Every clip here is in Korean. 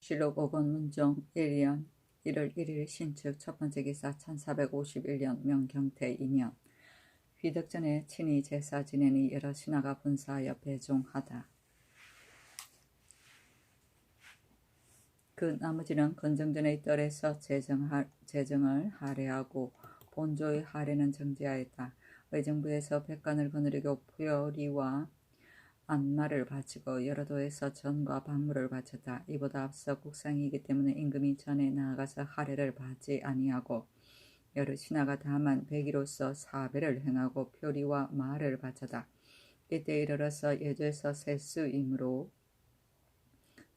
실록 5권 문종 1년 1월 1일 신축 첫번째 기사 1451년 명경태 2년 휘덕전에 친히 제사 지내니 여러 신하가 분사하여 배종하다. 그 나머지는 건정전의 뜰에서 재정을 할애하고 본조의 할애는 정지하였다. 의정부에서 백관을 거느리고 표리와 안마를 바치고 여러 도에서 전과 박물을 바쳤다. 이보다 앞서 국상이기 때문에 임금이 전에 나아가서 할애를 받지 아니하고 여러 신하가 다만 백의로서 사배를 행하고 표리와 말을 바쳤다. 이때 이르러서 예조에서 세수이므로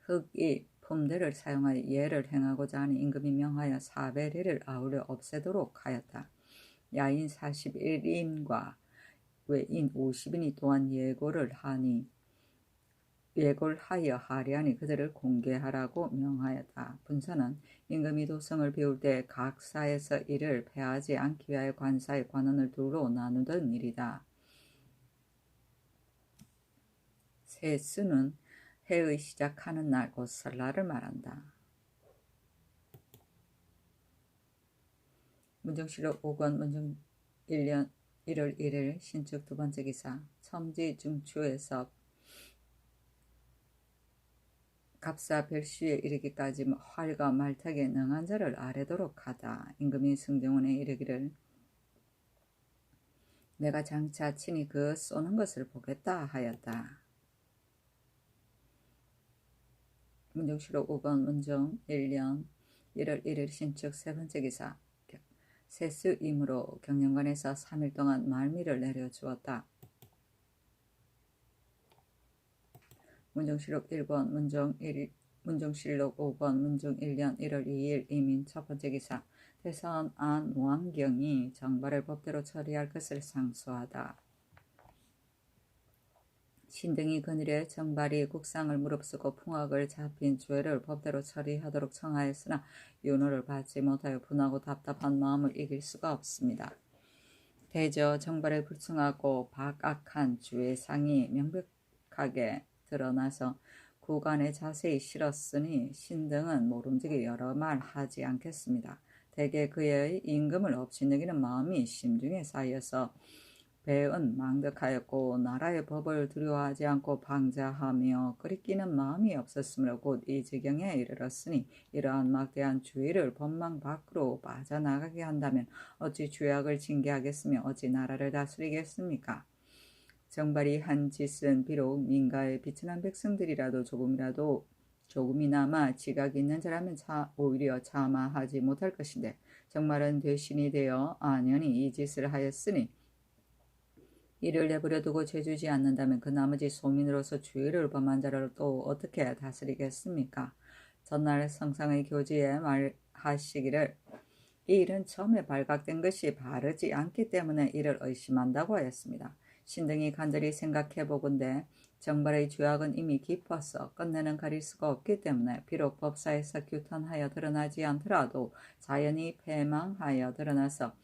흑이 품대를 사용하여 예를 행하고자 하니 임금이 명하여 사배례를 아울러 없애도록 하였다. 야인 41인과 외인 50인이 또한 예고를 하여 하리하니 그들을 공개하라고 명하였다. 분사는 임금이 도성을 비울 때 각 사에서 이를 패하지 않기 위하여 관사의 관원을 둘로 나누던 일이다. 세수는 해의 시작하는 날 곧 설날을 말한다. 문정실록 5권 문정 1년 1월 1일 신축 두번째 기사 첨지 중추에서 갑사 별시에 이르기까지 활과 말타기에 능한 자를 아뢰도록 하다. 임금이 승정원에 이르기를 내가 장차 친히 그 쏘는 것을 보겠다 하였다. 문정실록 5권 문정 1년 1월 1일 신축 세번째 기사 세수이므로 경영관에서 3일 동안 말미를 내려주었다. 문정실록 1권 문정실록 5권 문정 1년 1월 2일 이민 첫번째 기사 대선 안왕경이 정발을 법대로 처리할 것을 상소하다. 신등이 그늘에 정발이 국상을 무릅쓰고 풍악을 잡힌 죄를 법대로 처리하도록 청하였으나 윤호를 받지 못하여 분하고 답답한 마음을 이길 수가 없습니다. 대저 정발에 불충하고 박악한 죄상이 명백하게 드러나서 구간에 자세히 실었으니 신등은 모름지기 여러 말 하지 않겠습니다. 대개 그의 임금을 업신여기는 마음이 심중에 쌓여서 배은 망덕하였고 나라의 법을 두려워하지 않고 방자하며 끓이끼는 마음이 없었으므로 곧 이 지경에 이르렀으니 이러한 막대한 주의를 법망 밖으로 빠져나가게 한다면 어찌 죄악을 징계하겠으며 어찌 나라를 다스리겠습니까? 정발이 한 짓은 비록 민가에 비천한 백성들이라도 조금이나마 지각이 있는 자라면 오히려 참아하지 못할 것인데 정말은 대신이 되어 안연히 이 짓을 하였으니 이를 내버려 두고 죄주지 않는다면 그 나머지 소민으로서 죄를 범한 자를 또 어떻게 다스리겠습니까? 전날 성상의 교지에 말하시기를 이 일은 처음에 발각된 것이 바르지 않기 때문에 이를 의심한다고 하였습니다. 신등이 간절히 생각해보건대 정발의 죄악은 이미 깊어서 끝내는 가릴 수가 없기 때문에 비록 법사에서 규탄하여 드러나지 않더라도 자연히 패망하여 드러나서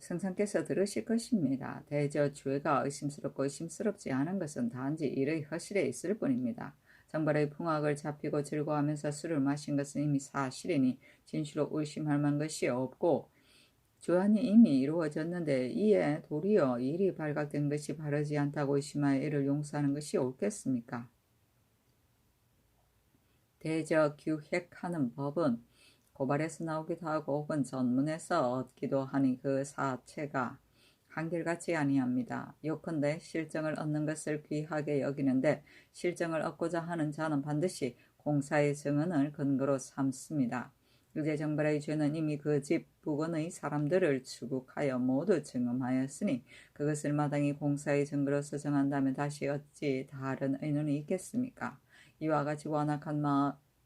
성상께서 들으실 것입니다. 대저 죄가 의심스럽고 의심스럽지 않은 것은 단지 일의 허실에 있을 뿐입니다. 정발의 풍악을 잡히고 즐거워하면서 술을 마신 것은 이미 사실이니 진실로 의심할 만한 것이 없고 조한이 이미 이루어졌는데 이에 도리어 일이 발각된 것이 바르지 않다고 의심하여 이를 용서하는 것이 옳겠습니까? 대저 규획하는 법은 고발에서 나오기도 하고 혹은 전문에서 얻기도 하니 그 사체가 한결같지 아니합니다. 요컨대 실정을 얻는 것을 귀하게 여기는데 실정을 얻고자 하는 자는 반드시 공사의 증언을 근거로 삼습니다. 이제 정발의 죄는 이미 그 집 부근의 사람들을 추국하여 모두 증언하였으니 그것을 마땅히 공사의 증거로서 정한다면 다시 어찌 다른 의논이 있겠습니까? 이와 같이 완악한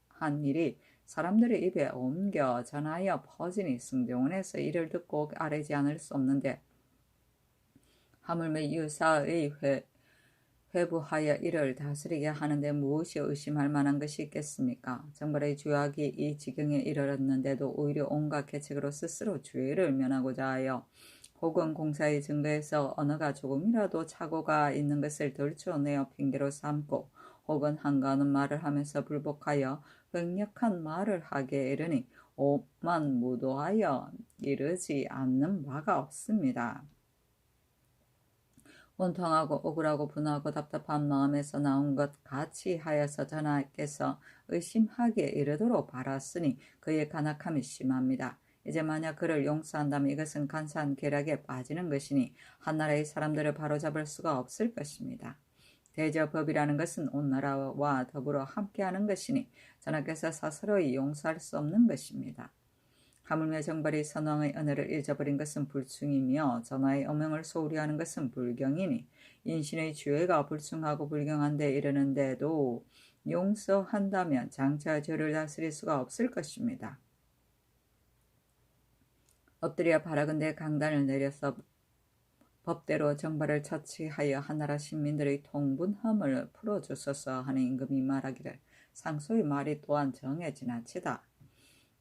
한 일이 사람들의 입에 옮겨 전하여 퍼지니 승정원에서 이를 듣고 아뢰지 않을 수 없는데 하물며 유사의 회부하여 이를 다스리게 하는데 무엇이 의심할 만한 것이 있겠습니까? 정발의 죄악이 이 지경에 이르렀는데도 오히려 온갖 계책으로 스스로 죄를 면하고자 하여 혹은 공사의 증거에서 언어가 조금이라도 착오가 있는 것을 들춰내어 핑계로 삼고 혹은 한가하는 말을 하면서 불복하여 횡력한 말을 하게 이르니 오만 무도하여 이르지 않는 바가 없습니다. 원통하고 억울하고 분하고 답답한 마음에서 나온 것 같이 하여서 전하께서 의심하기에 이르도록 바랐으니 그의 간악함이 심합니다. 이제 만약 그를 용서한다면 이것은 간사한 계략에 빠지는 것이니 한 나라의 사람들을 바로잡을 수가 없을 것입니다. 대저법이라는 것은 온 나라와 더불어 함께하는 것이니 전하께서 스스로이 용서할 수 없는 것입니다. 하물며 정발이 선왕의 은혜를 잊어버린 것은 불충이며 전하의 어명을 소홀히 하는 것은 불경이니 인신의 죄가 불충하고 불경한데 이르는데도 용서한다면 장차 죄를 다스릴 수가 없을 것입니다. 엎드려 바라건대 강단을 내려서 법대로 정발을 처치하여 한나라 시민들의 통분함을 풀어주소서 하는 임금이 말하기를 상소의 말이 또한 정에 지나치다.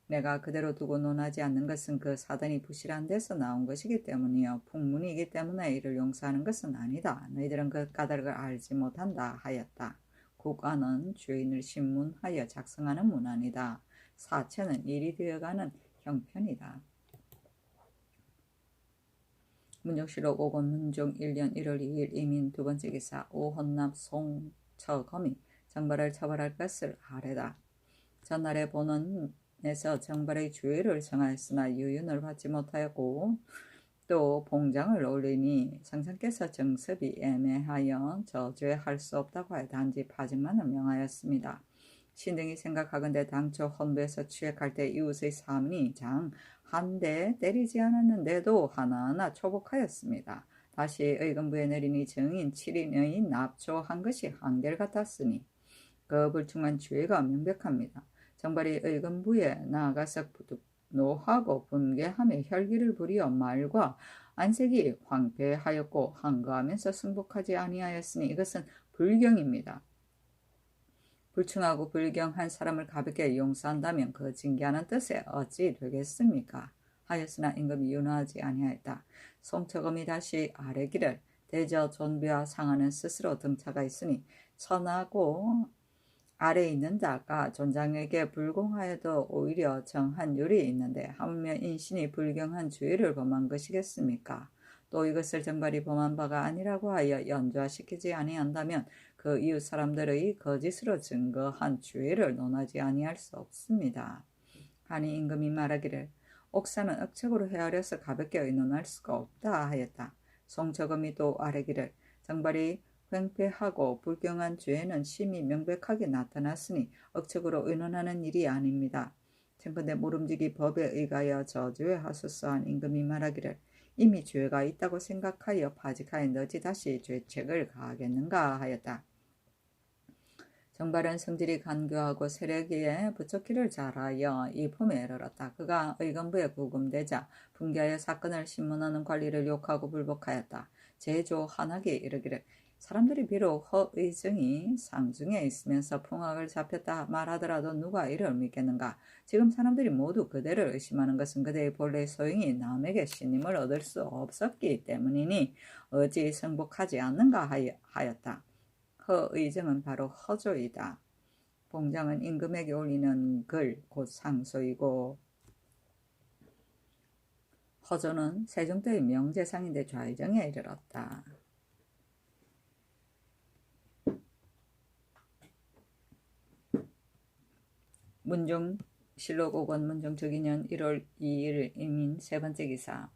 내가 그대로 두고 논하지 않는 것은 그 사단이 부실한 데서 나온 것이기 때문이요 풍문이기 때문에 이를 용서하는 것은 아니다. 너희들은 그 까닭을 알지 못한다 하였다. 국안은 죄인을 신문하여 작성하는 문안이다. 사체는 일이 되어가는 형편이다. 문정실록 5권 문종 1년 1월 2일 이민 두 번째 기사 오헌납 송처검이 정발을 처벌할 것을 아뢰다. 전날에 본원에서 정발의 주의를 정하였으나 유윤을 받지 못하였고 또 봉장을 올리니 성상께서 정습이 애매하여 저죄할 수 없다고 하여 단지 파직만을 명하였습니다. 신등이 생각하건대 당초 헌부에서 취획할 때 이웃의 사민이 장 한 대 때리지 않았는데도 하나하나 초복하였습니다. 다시 의금부에 내리니 증인 7인의 납조한 것이 한결같았으니 그 불충한 죄가 명백합니다. 정발이 의금부에 나아가서 노하고 분개하며 혈기를 부리어 말과 안색이 황폐하였고 한가하면서 승복하지 아니하였으니 이것은 불경입니다. 불충하고 불경한 사람을 가볍게 용서한다면 그 징계하는 뜻에 어찌 되겠습니까? 하였으나 임금이 윤허하지 아니하였다. 송처검이 다시 아뢰기를 대저 존비와 상하는 스스로 등차가 있으니 천하고 아래에 있는 자가 존장에게 불공하여도 오히려 정한 율이 있는데 하물며 인신이 불경한 죄를 범한 것이겠습니까? 또 이것을 정발이 범한 바가 아니라고 하여 연좌시키지 아니한다면 그 이웃 사람들의 거짓으로 증거한 죄를 논하지 아니할 수 없습니다. 하니 임금이 말하기를 옥사는 억측으로 헤아려서 가볍게 의논할 수가 없다 하였다. 송처검이 또 아뢰기를 정발이 횡패하고 불경한 죄는 심히 명백하게 나타났으니 억측으로 의논하는 일이 아닙니다. 청컨대 모름지기 법에 의하여 저주하소서 한 임금이 말하기를 이미 죄가 있다고 생각하여 파직하여 너지 다시 죄책을 가하겠는가 하였다. 정발은 성질이 간교하고 세력에 부처기를 잘하여 이 품에 이르렀다. 그가 의금부에 구금되자 분개하여 사건을 신문하는 관리를 욕하고 불복하였다. 제조 한학이 이르기를 사람들이 비록 허의정이 상중에 있으면서 풍악을 잡혔다 말하더라도 누가 이를 믿겠는가? 지금 사람들이 모두 그대를 의심하는 것은 그대의 본래 소용이 남에게 신임을 얻을 수 없었기 때문이니 어찌 승복하지 않는가 하였다. 허의정은 바로 허조이다. 봉장은 임금에게 올리는 글 곧 상소이고 허조는 세종 때의 명재상인데 좌의정에 이르렀다. 문종실록 5권 문종 즉위년 1월 2일 이민 세 번째 기사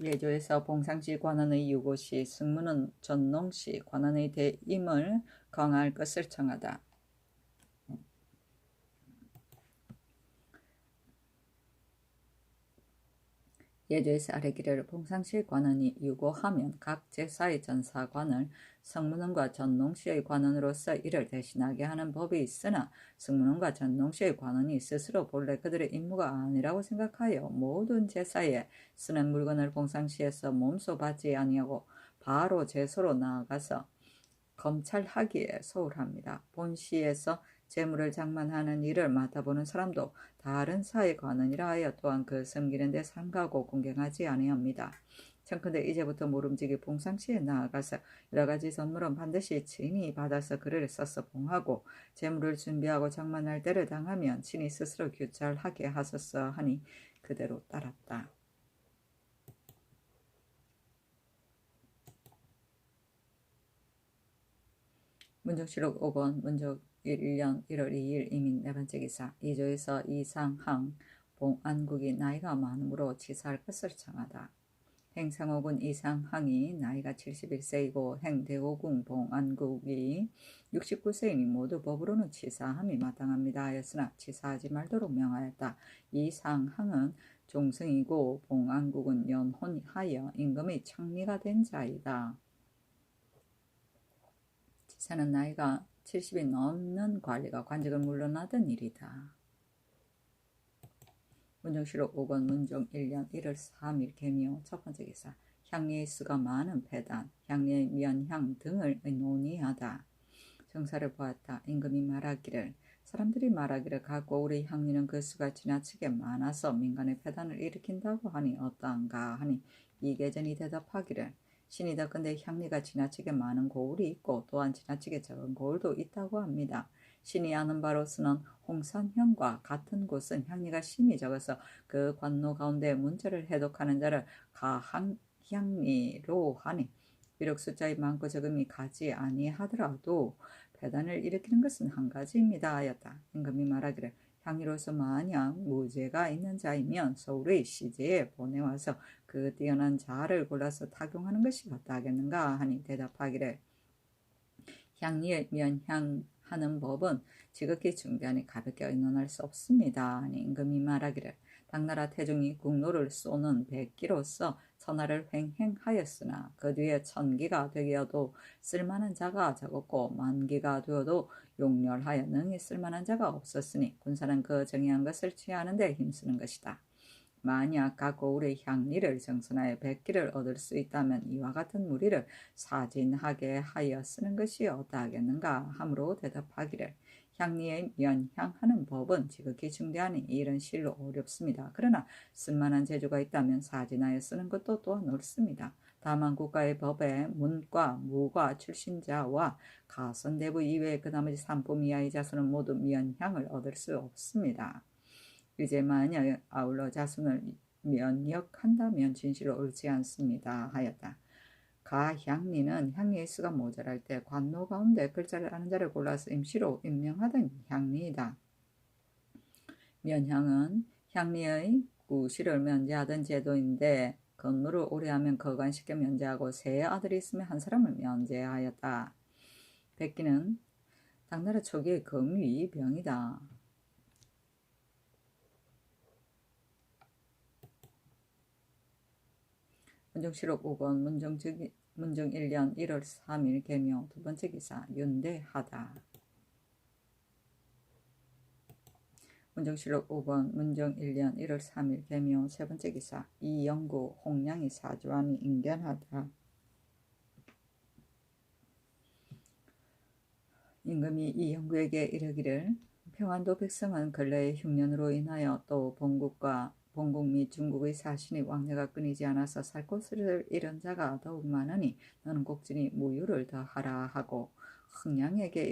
예조에서 봉상시 관원의 유고시 승무는 전농시 관원의 대임을 강할 것을 청하다. 예조에서 아래기를 봉상시의 관원이 유고하면 각 제사의 전사관을 성문원과 전농시의 관원으로서 이를 대신하게 하는 법이 있으나 성문원과 전농시의 관원이 스스로 본래 그들의 임무가 아니라고 생각하여 모든 제사에 쓰는 물건을 봉상시에서 몸소 받지 아니하고 바로 제소로 나아가서 검찰하기에 소홀합니다. 본시에서 재물을 장만하는 일을 맡아보는 사람도 다른 사의 관원이라 하여 또한 그 섬기는 데 삼가고 공경하지 아니합니다. 청컨대 이제부터 모름지기 봉상시에 나아가서 여러 가지 선물은 반드시 친히 받아서 글을 써서 봉하고 재물을 준비하고 장만할 때를 당하면 친히 스스로 규찰하게 하소서 하니 그대로 따랐다. 문정실록 5권 문적 1년 1월 2일 이민 네 번째 기사. 이조에서 이상항 봉안국이 나이가 많으므로 치사할 것을 청하다. 행상호군 이상항이 나이가 71세이고 행대호궁 봉안국이 69세이니 모두 법으로는 치사함이 마땅합니다 하였으나 치사하지 말도록 명하였다. 이상항은 종승이고 봉안국은 연혼하여 임금의 청리가 된 자이다. 치사는 나이가 70이 넘는 관리가 관직을 물러나던 일이다. 문정실록 5권 문정 1년 1월 3일 개묘 첫 번째 기사. 향리의 수가 많은 배단, 향리의 면향 등을 논의하다. 정사를 보았다. 임금이 말하기를 사람들이 말하기를 갖고 우리 향리는 그 수가 지나치게 많아서 민간의 폐단을 일으킨다고 하니 어떠한가 하니 이계전이 대답하기를 신이다건대 향리가 지나치게 많은 고을이 있고 또한 지나치게 적은 고을도 있다고 합니다. 신이 아는 바로서는 홍산현과 같은 곳은 향리가 심히 적어서 그 관노 가운데 문제를 해독하는 자를 가향리로 하니 비록 숫자의 많고 적음이 가지 아니하더라도 배단을 일으키는 것은 한 가지입니다 하였다. 임금이 말하기를 향리로서 만약 무죄가 있는 자이면 서울의 시제에 보내와서 그 뛰어난 자를 골라서 타경하는 것이 어떠하겠는가 하니 대답하기를 향리의 면향하는 법은 지극히 중대하니 가볍게 의논할 수 없습니다 하니 임금이 말하기를 당나라 태종이 국노를 쏘는 백기로서 천하를 횡행하였으나 그 뒤에 천기가 되어도 쓸만한 자가 적었고 만기가 되어도 용렬하여 능히 쓸만한 자가 없었으니 군사는 그 정의한 것을 취하는 데 힘쓰는 것이다. 만약 각 고을의 향리를 정선하여 백기를 얻을 수 있다면 이와 같은 무리를 사진하게 하여 쓰는 것이 어떠하겠는가 하므로 대답하기를 향리의 면향하는 법은 지극히 중대하니 이 일은 실로 어렵습니다. 그러나 쓸만한 재주가 있다면 사진하여 쓰는 것도 또한 옳습니다. 다만 국가의 법에 문과 무과 출신자와 가선대부 이외의 그 나머지 산품 이하의 자손은 모두 면향을 얻을 수 없습니다. 이제 만약 아울러 자손을 면역한다면 진실로 옳지 않습니다 하였다. 가향리는 향리의 수가 모자랄 때 관노 가운데 글자를 아는 자를 골라서 임시로 임명하던 향리이다. 면향은 향리의 구실을 면제하던 제도인데 건노를 오래 하면 거관시켜 면제하고 세 아들이 있으면 한 사람을 면제하였다. 백기는 당나라 초기의 금위병이다. 문정실록 5권 문정 1년 1월 3일 개묘 두 번째 기사. 윤대하다. 문정실록 5권 문정 1년 1월 3일 개묘 세 번째 기사. 이영구 홍량이 사주하니 인견하다. 임금이 이영구에게 이르기를 평안도 백성은 근래의 흉년으로 인하여 또 본국 및 중국의 사신이 왕래가 끊이지 않아서 살 곳을 잃은 자가 더욱 많으니 너는 곡진히 무유를 더하라 하고 홍량에게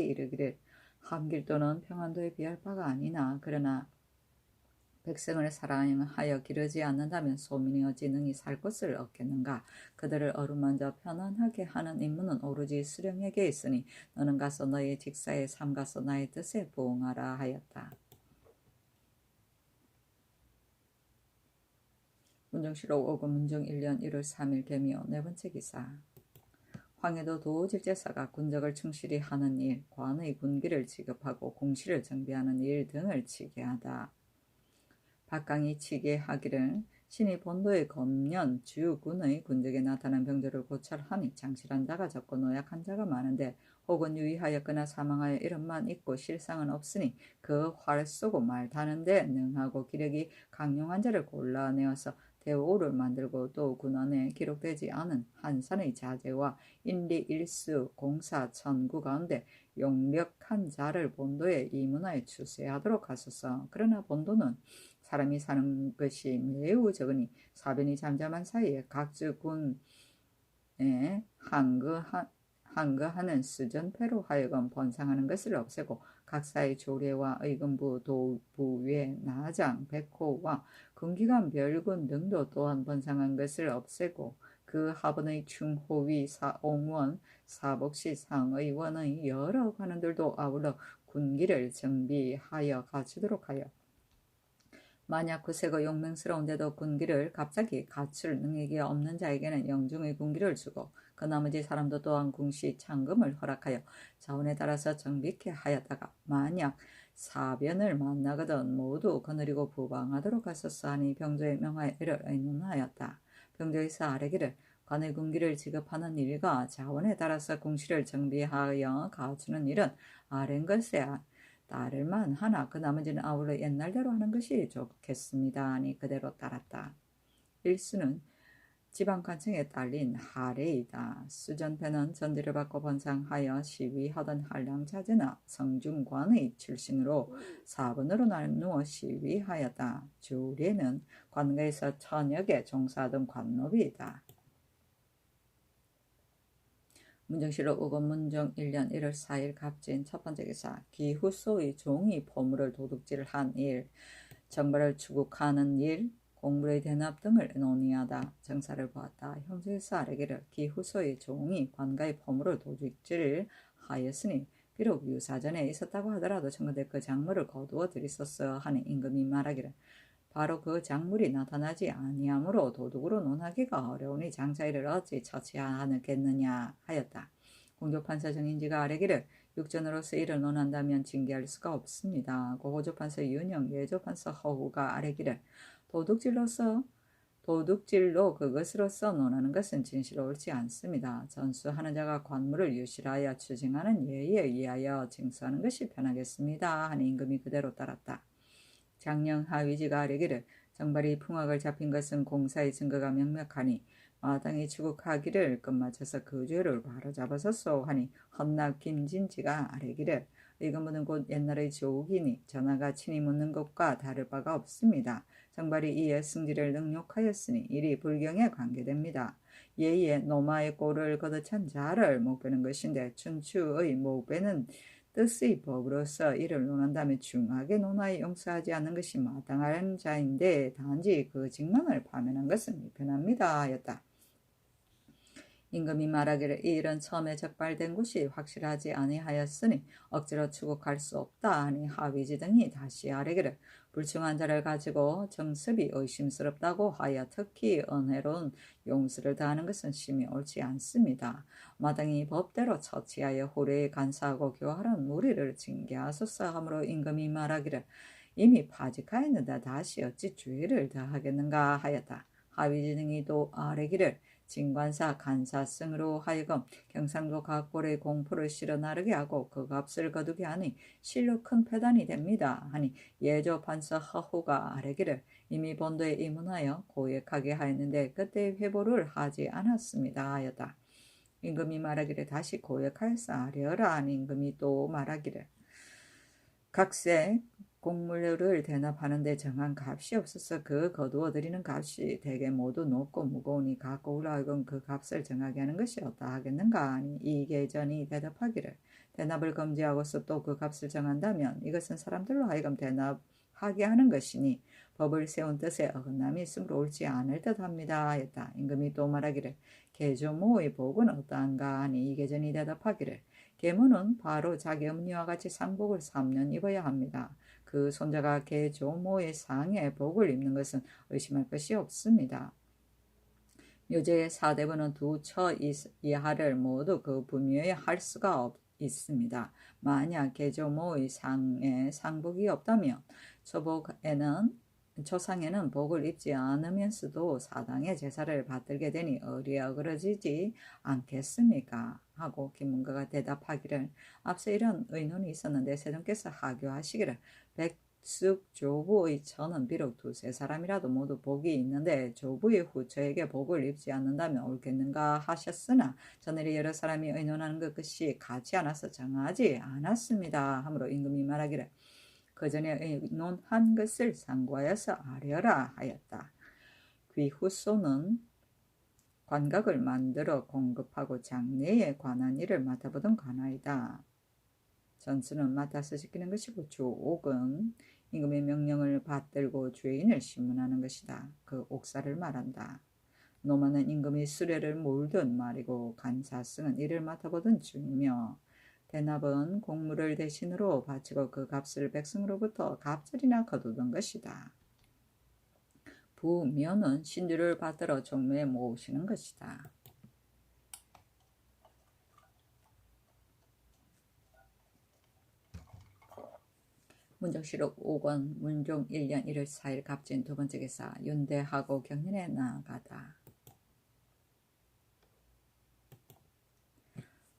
이르기를 함길도는 평안도에 비할 바가 아니나 그러나 백성을 사랑하여 기르지 않는다면 소민이 어찌 능히 살 곳을 얻겠는가. 그들을 어루만져 편안하게 하는 임무는 오로지 수령에게 있으니 너는 가서 너의 직사에 삼가서 나의 뜻에 부응하라 하였다. 문정실록 5권 문정 1년 1월 3일 개묘 네 번째 기사. 황해도 도질제사가 군적을 충실히 하는 일, 관의 군기를 지급하고 공시를 정비하는 일 등을 치게하다. 박강이 치게하기를 신이 본도의 검년 주군의 군적에 나타난 병조를 고찰하니 장실한 자가 적고 노약한 자가 많은데 혹은 유의하였거나 사망하여 이름만 있고 실상은 없으니 그 활 쏘고 말 타는데 능하고 기력이 강용한 자를 골라내어서 대오를 만들고 또 군안에 기록되지 않은 한산의 자제와 인리 일수 공사 천구 가운데 용력한 자를 본도에 이문하여 추세하도록 하소서. 그러나 본도는 사람이 사는 것이 매우 적으니 사변이 잠잠한 사이에 각주 군에 항거하는 수전패로 하여금 번상하는 것을 없애고 각사의 조례와 의금부, 도부, 외, 나장, 백호와 군기관, 별군 등도 또한 번상한 것을 없애고 그 하번의 충호위, 사옹원, 사복시, 상의원의 여러 관원들도 아울러 군기를 정비하여 갖추도록 하여 만약 구세고 용맹스러운데도 군기를 갑자기 갖출 능력이 없는 자에게는 영중의 군기를 주고 그 나머지 사람도 또한 궁시 창금을 허락하여 자원에 따라서 정비케 하였다가 만약 사변을 만나거든 모두 거느리고 부방하도록 하소서 하니 병조의 명하에 이를 의논하였다. 병조에서 아뢰기를 관의 군기를 지급하는 일과 자원에 따라서 궁시를 정비하여 갖추는 일은 아랜 것에 따를만 하나 그 나머지는 아울러 옛날대로 하는 것이 좋겠습니다 하니 그대로 따랐다. 일수는 지방관청에 딸린 하례이다. 수전패는 전지를 받고 번상하여 시위하던 한량자제나 성중관의 출신으로 4번으로 나누어 시위하였다. 주례는 관가에서 천역에 종사하던 관노비이다. 문정실로 우건 문정 1년 1월 4일 갑진 첫 번째 기사 기후소의 종이 포물을 도둑질한 일, 정벌을 추국하는 일, 공물의 대납 등을 논의하다. 정사를 보았다. 형제에서 아뢰기를 기후소의 종이 관가의 포물을 도둑질하였으니 비록 유사전에 있었다고 하더라도 청구대 그 작물을 거두어 들였었어 하니 임금이 말하기를 바로 그 작물이 나타나지 아니하므로 도둑으로 논하기가 어려우니 장자이를 어찌 처치하겠느냐 하였다. 공조판사 정인지가 아뢰기를 육전으로서 이를 논한다면 징계할 수가 없습니다. 고호조판사 윤영, 예조판사 허후가 아뢰기를 도둑질로 그것으로서 논하는 것은 진실로 옳지 않습니다. 전수하는 자가 관물을 유실하여 추징하는 예에 의하여 징수하는 것이 편하겠습니다 하니 임금이 그대로 따랐다. 장령 하위지가 아뢰기를 정발이 풍악을 잡힌 것은 공사의 증거가 명백하니 마땅히 추국하기를 끝마쳐서 그 죄를 바로잡아서소 하니 헌납 김진지가 아뢰기를 의금부는 곧 옛날의 조옥이니 전하가 친히 묻는 것과 다를 바가 없습니다. 정발이 이에 승지를 능욕하였으니 이리 불경에 관계됩니다. 예의에 노마의 꼴을 거듭찬 자를 목베는 것인데 춘추의 목베는 뜻의 법으로서 이를 논한다면 중하게 논하여 용서하지 않는 것이 마땅한 자인데 단지 그 직망을 파면한 것은 미편합니다 하였다. 임금이 말하기를 이 일은 처음에 적발된 곳이 확실하지 아니하였으니 억지로 추국할 수 없다 하니 하위지 등이 다시 아뢰기를 불충한 자를 가지고 정습이 의심스럽다고 하여 특히 은혜로운 용서를 다하는 것은 심히 옳지 않습니다. 마땅히 법대로 처치하여 후레에 간사하고 교활한 무리를 징계하소서 하므로 임금이 말하기를 이미 파직하였는데 다시 어찌 죄를 다하겠는가 하였다. 하위지 등이 또 아뢰기를 진관사 간사승으로 하여금 경상도 각골의 공포를 실어 나르게 하고 그 값을 거두게 하니 실로 큰 패단이 됩니다 하니 예조 판서 허후가 아뢰기를 이미 본도에 입문하여 고액하게 하였는데 그때 회보를 하지 않았습니다 하였다. 임금이 말하기를 다시 고액하여서 아뢰어라 하니 임금이 또 말하기를 각세 곡물을 대납하는데 정한 값이 없어서 그 거두어 드리는 값이 대개 모두 높고 무거우니 각고로 하여금 그 값을 정하게 하는 것이 어떠하겠는가 하니 이 계전이 대답하기를 대납을 금지하고서 또 그 값을 정한다면 이것은 사람들로 하여금 대납하게 하는 것이니 법을 세운 뜻에 어긋남이 있으므로 옳지 않을 듯합니다 하였다. 임금이 또 말하기를 계조모의 복은 어떠한가 하니 이 계전이 대답하기를 계모는 바로 자기 음니와 같이 상복을 3년 입어야 합니다. 그 손자가 계조모의 상에 복을 입는 것은 의심할 것이 없습니다. 묘제의 4대부는 2처 이하를 모두 그 분유에 할 수가 있습니다. 만약 계조모의 상에 상복이 없다면 초상에는 복을 입지 않으면서도 사당의 제사를 받들게 되니 어그러지지 않겠습니까? 하고 김문가가 대답하기를 앞서 이런 의논이 있었는데 세존께서 하교하시기를 백숙조부의 처는 비록 2-3사람이라도 모두 복이 있는데 조부의 후처에게 복을 입지 않는다면 옳겠는가 하셨으나 전일에 여러 사람이 의논하는 것이 같지 않아서 정하지 않았습니다. 하므로 임금이 말하기를 그 전에 의논한 것을 상고하여서 아뢰어라 하였다. 귀후소는 관각을 만들어 공급하고 장례에 관한 일을 맡아보던 관아이다. 전수는 맡아서 지키는 것이고 주옥은 임금의 명령을 받들고 죄인을 심문하는 것이다. 그 옥사를 말한다. 노마는 임금이 수레를 몰던 말이고 간사승은 이를 맡아보던 중이며 대납은 공물을 대신으로 바치고 그 값을 백성으로부터 갑절이나 거두던 것이다. 부면은 신주를 받들어 종묘에 모으시는 것이다. 문정실록 5권 문종 1년 1월 4일 갑진 두 번째 기사 윤대하고 경연에 나아가다.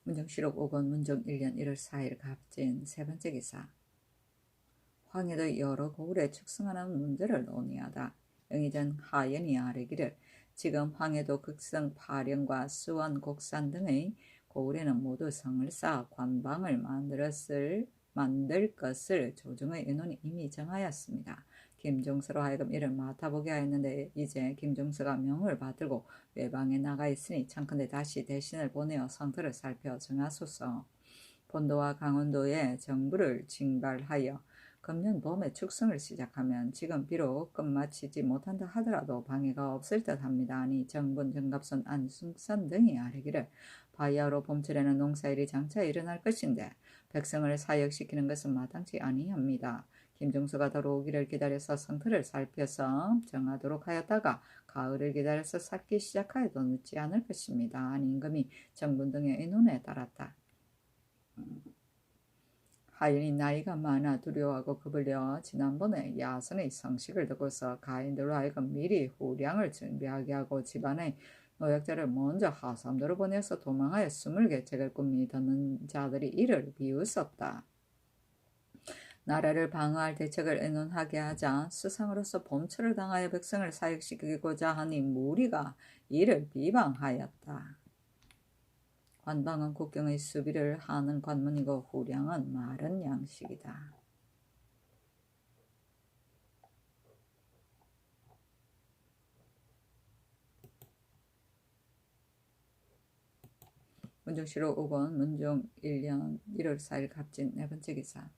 문정실록 5권 문종 1년 1월 4일 갑진 세 번째 기사 황해도 여러 고을에 축성하는 문제를 논의하다. 영의전 하연이 아뢰기를 지금 황해도 극성 파령과 수원 곡산 등의 고을에는 모두 성을 쌓아 관방을 만들 것을 조정의 의논이 이미 정하였습니다. 김종서로 하여금 이를 맡아보게 하였는데 이제 김종서가 명을 받들고 외방에 나가 있으니 청컨대 다시 대신을 보내어 성터를 살펴 정하소서. 본도와 강원도에 정부를 징발하여 금년 봄에 축성을 시작하면 지금 비록 끝마치지 못한다 하더라도 방해가 없을 듯합니다. 아니 정분, 정갑선, 안승선 등이 아뢰기를 바야흐로 봄철에는 농사일이 장차 일어날 것인데 백성을 사역시키는 것은 마땅치 아니합니다. 김종서가 들어오기를 기다려서 성터를 살펴서 정하도록 하였다가 가을을 기다려서 쌓기 시작하여도 늦지 않을 것입니다. 아니 임금이 정분 등의 의논에 따랐다. 하연이 나이가 많아 두려워하고 겁을 내어 지난번에 야선의 성식을 듣고서 가인들로 하여금 미리 후량을 준비하게 하고 집안의 노약자를 먼저 하삼도로 보내서 도망하여 20계책을 꿈이 듣는 자들이 이를 비웃었다. 나라를 방어할 대책을 의논하게 하자 수상으로서 범철을 당하여 백성을 사역시키고자 하니 무리가 이를 비방하였다. 관방은 국경의 수비를 하는 관문이고 후량은 마른 양식이다. 문정실록 5권 문종 1년 1월 4일 갑진 네 번째 기사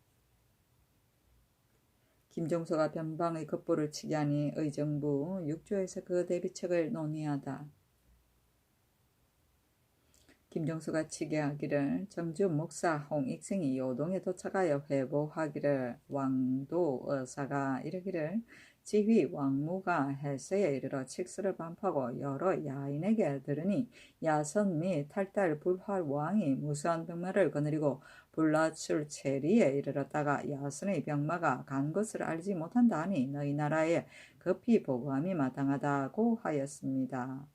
김종서가 변방의 급보를 치게 하니 의정부 6조에서 그 대비책을 논의하다. 김종서가 치게 하기를 정주 목사 홍익생이 요동에 도착하여 회보하기를 왕도 의사가 이르기를 지휘 왕무가 해서에 이르러 칙서를 반포하고 여러 야인에게 들으니 야선 및 탈달 불활 왕이 무수한 병마를 거느리고 불라출 체리에 이르렀다가 야선의 병마가 간 것을 알지 못한다 하니 너희 나라에 급히 보고함이 마땅하다고 하였습니다.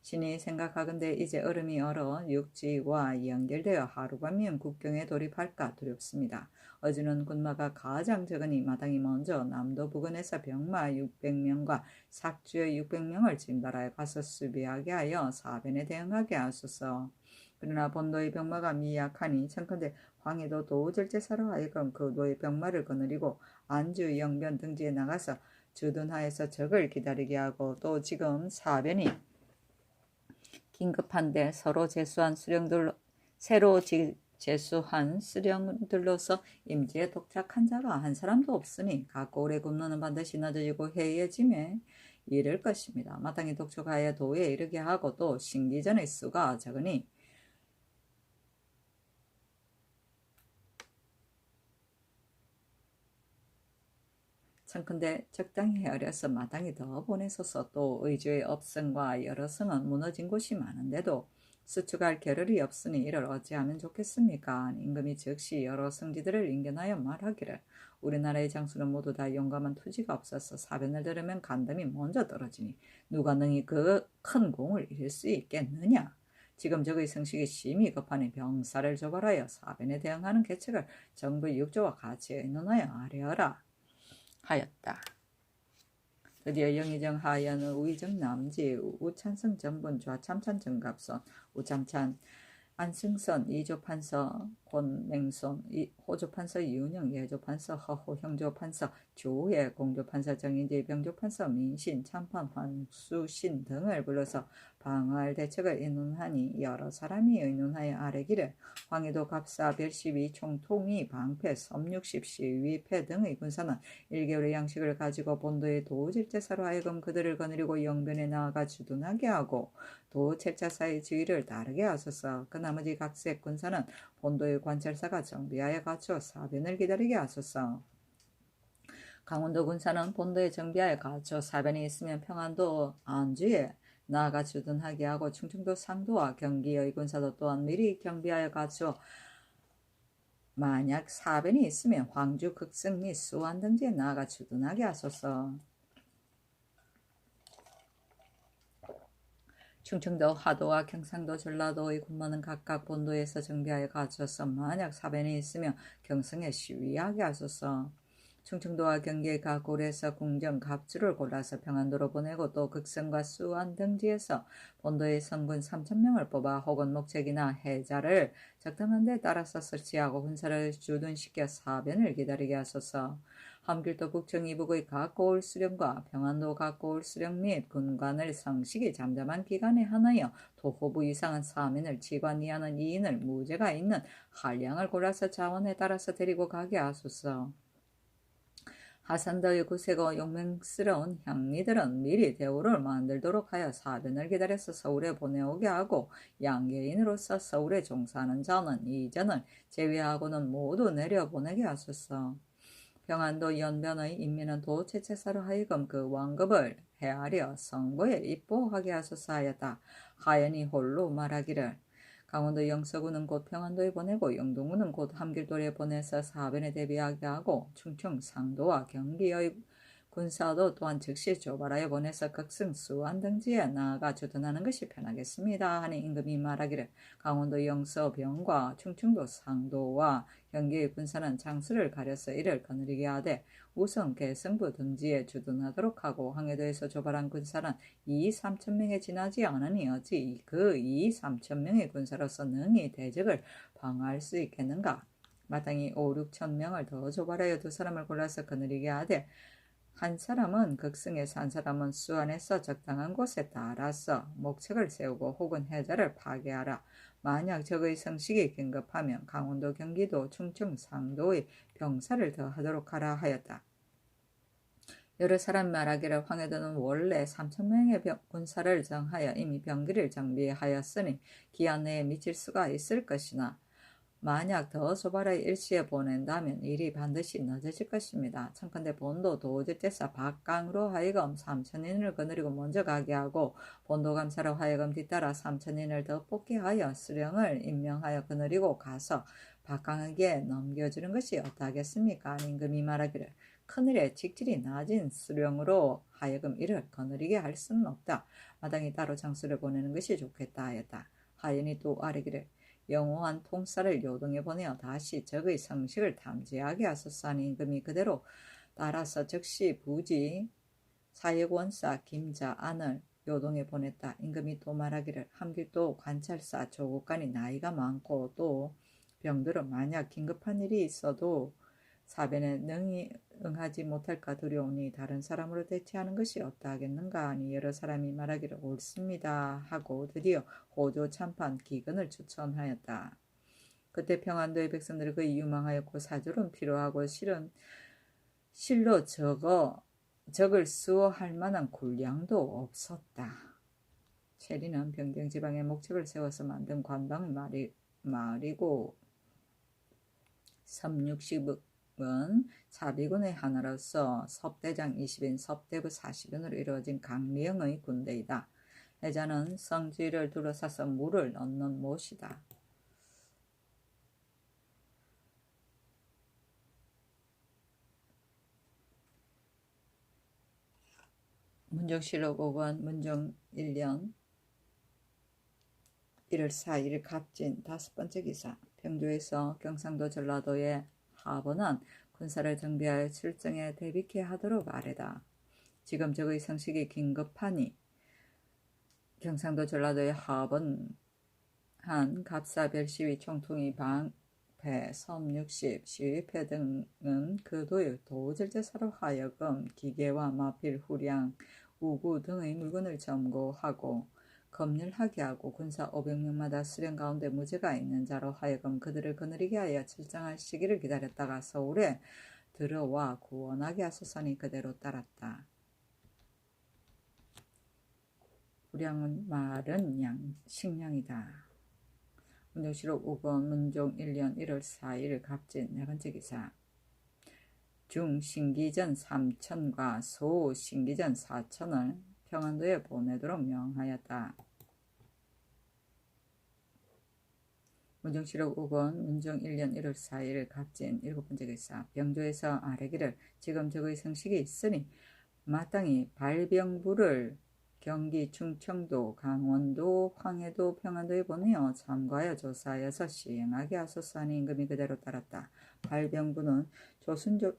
신이 생각하건대 이제 얼음이 얼어 육지와 연결되어 하루밤이면 국경에 돌입할까 두렵습니다. 어제는 군마가 가장 적으니 마땅히 먼저 남도 부근에서 병마 600명과 삭주의 600명을 징발하여 가서 수비하게 하여 사변에 대응하게 하소서. 그러나 본도의 병마가 미약하니 청컨대 황해도 도절제사로 하여금 그 도의 병마를 거느리고 안주, 영변 등지에 나가서 주둔하여서 적을 기다리게 하고 또 지금 사변이 긴급한데 새로 제수한 수령들로서 임지에 독착한 자가 한 사람도 없으니 각 고을의 군노는 반드시 늦어지고 해이해짐에 이를 것입니다. 마땅히 독촉하여 도에 이르게 하고 또 신기전의 수가 적으니 청컨대 적당히 헤아려서 마땅히 더 보내소서. 또 의주의 업성과 여러 성은 무너진 곳이 많은데도 수축할 겨를이 없으니 이를 어찌하면 좋겠습니까? 임금이 즉시 여러 성지들을 인견하여 말하기를 우리나라의 장수는 모두 다 용감한 투지가 없어서 사변을 들으면 간담이 먼저 떨어지니 누가 능히 그 큰 공을 이룰 수 있겠느냐? 지금 적의 성식이 심히 급하니 병사를 조발하여 사변에 대응하는 계책을 정부 6조와 같이 의논하여 아뢰어라 하였다. 드디어 영의정 하연의 우의정 남지 우찬성 전분 좌참찬 정갑선 우참찬 안승선, 이조판서 권맹손, 호조판서 이운영, 예조판서 허호, 형조판서 조혜, 공조판서 정인지, 병조판서 민신, 참판 환수신 등을 불러서 방어할 대책을 의논하니 여러 사람이 의논하여 아뢰기를 황해도 갑사 별시위 총통이 방패 섬육십시 위패 등의 군사는 1개월의 양식을 가지고 본도의 도질제사로 하여금 그들을 거느리고 영변에 나아가 주둔하게 하고 도책자사의 지위를 따르게 하소서. 그 나머지 각색 군사는 본도의 관찰사가 정비하여 갖추어 사변을 기다리게 하소서. 강원도 군사는 본도에 정비하여 갖추어 사변이 있으면 평안도 안주에 나아가 주둔하게 하고 충청도 상도와 경기의 군사도 또한 미리 경비하여 갖추어 만약 사변이 있으면 황주, 극성 및 수안 등지에 나아가 주둔하게 하소서. 충청도, 하도와 경상도, 전라도의 군마는 각각 본도에서 정비하여 갖춰서 만약 사변이 있으면 경성에 시위하게 하소서. 충청도와 경기의 각 고을에서 궁정, 갑주를 골라서 평안도로 보내고 또 극성과 수안 등지에서 본도의 성군 3,000명을 뽑아 혹은 목책이나 해자를 적당한 데 따라서 설치하고 군사를 주둔시켜 사변을 기다리게 하소서. 함길도 북청 이북의 각 고을 수령과 평안도 각 고을 수령 및 군관을 성식이 잠잠한 기간에 하나여 도호부 이상한 사면을 치관이하는 이인을 무죄가 있는 한량을 골라서 자원에 따라서 데리고 가게 하소서. 하산도의 구세고 용맹스러운 향리들은 미리 대우를 만들도록 하여 사변을 기다려서 서울에 보내오게 하고 양계인으로서 서울에 종사하는 자는 이전을 제외하고는 모두 내려보내게 하소서. 평안도 연변의 인민은 도체체사로 하여금 그 왕급을 헤아려 성고에 입보하게 하소서 하였다. 하연이 홀로 말하기를 강원도 영서군은 곧 평안도에 보내고 영동군은 곧 함길도에 보내서 사변에 대비하게 하고 충청 상도와 경기의 군사도 또한 즉시 조발하여 보내서 극승 수안 등지에 나아가 주둔하는 것이 편하겠습니다 하니 임금이 말하기를 강원도 영서 병과 충청도 상도와 경기의 군사는 장수를 가려서 이를 거느리게 하되 우선 개성부 등지에 주둔하도록 하고 황해도에서 조발한 군사는 2,3천명에 지나지 않으니 어찌 그 2,3천명의 군사로서 능히 대적을 방어할 수 있겠는가. 마땅히 5,6천명을 더 조발하여 두 사람을 골라서 거느리게 하되 한 사람은 극성에서 한 사람은 수안에서 적당한 곳에 따라서 목책을 세우고 혹은 해자를 파괴하라. 만약 적의 성식이 긴급하면 강원도, 경기도, 충청, 상도의 병사를 더하도록 하라 하였다. 여러 사람 말하기를 황해도는 원래 3,000명의 군사를 정하여 이미 병기를 정비하였으니 기한 내에 미칠 수가 있을 것이나 만약 더 조발의 일시에 보낸다면 일이 반드시 늦어질 것입니다. 청컨대 본도 도제제사 박강으로 하여금 3,000인을 거느리고 먼저 가게 하고 본도 감사로 하여금 뒤따라 3,000인을 더 뽑게 하여 수령을 임명하여 거느리고 가서 박강에게 넘겨주는 것이 어떠하겠습니까? 임금이 말하기를 큰일에 직질이 낮은 수령으로 하여금 이를 거느리게 할 수는 없다. 마땅히 따로 장수를 보내는 것이 좋겠다 하였다. 하연이 또 아뢰기를 영호한 통사를 요동에 보내어 다시 적의 성식을 탐지하게 하소서 하니 임금이 그대로 따라서 즉시 부지 사역원사 김자 안을 요동에 보냈다. 임금이 또 말하기를 함길도 관찰사 조국간이 나이가 많고 또 병들은 만약 긴급한 일이 있어도 사변에 능히 응하지 못할까 두려우니 다른 사람으로 대체하는 것이 어떠하겠는가 하니 여러 사람이 말하기를 옳습니다 하고 드디어 호조 참판 기근을 추천하였다. 그때 평안도의 백성들이 그의 유망하였고 사졸은 필요하고 실로 적을 수호할 만한 군량도 없었다. 체리는 병경지방에 목책을 세워서 만든 관방의 마을이고 섬육십은 사비군의 하나로서 섭대장 20인, 섭대부 40인으로 이루어진 강리형의 군대이다. 해자는 성지를 둘러싸서 물을 넣는 못이다. 문정실록 5권 문정 1년 1월 4일 갑진 5번째 기사. 평주에서 경상도 전라도의 하번은 군사를 정비하여 출정에 대비케 하도록 아뢰다. 지금 적의 성식이 긴급하니 경상도 전라도의 하번 한 갑사별 시위 총통이 방패, 섬 60, 시위패 등은 그도의 도질제사로 하여금 기계와 마필, 후량, 우구 등의 물건을 점거하고 검열하게 하고 군사 500명마다 수령 가운데 무죄가 있는 자로 하여금 그들을 거느리게 하여 철장할 시기를 기다렸다가 서울에 들어와 구원하게 하소서니 그대로 따랐다. 후량은 말은 식량이다. 문정실록 5권 문종 1년 1월 4일 갑진 네 번째 기사. 중 신기전 3천과 소 신기전 4천을 평안도에 보내도록 명하였다. 문정실록 5권 문종 1년 1월 4일 갑진 7번째 기사. 병조에서 아뢰기를 지금 적의 성식이 있으니 마땅히 발병부를 경기, 충청도, 강원도, 황해도, 평안도에 보내어 참고하여 조사하여서 시행하게 하소서 하니 임금이 그대로 따랐다. 발병부는 조선족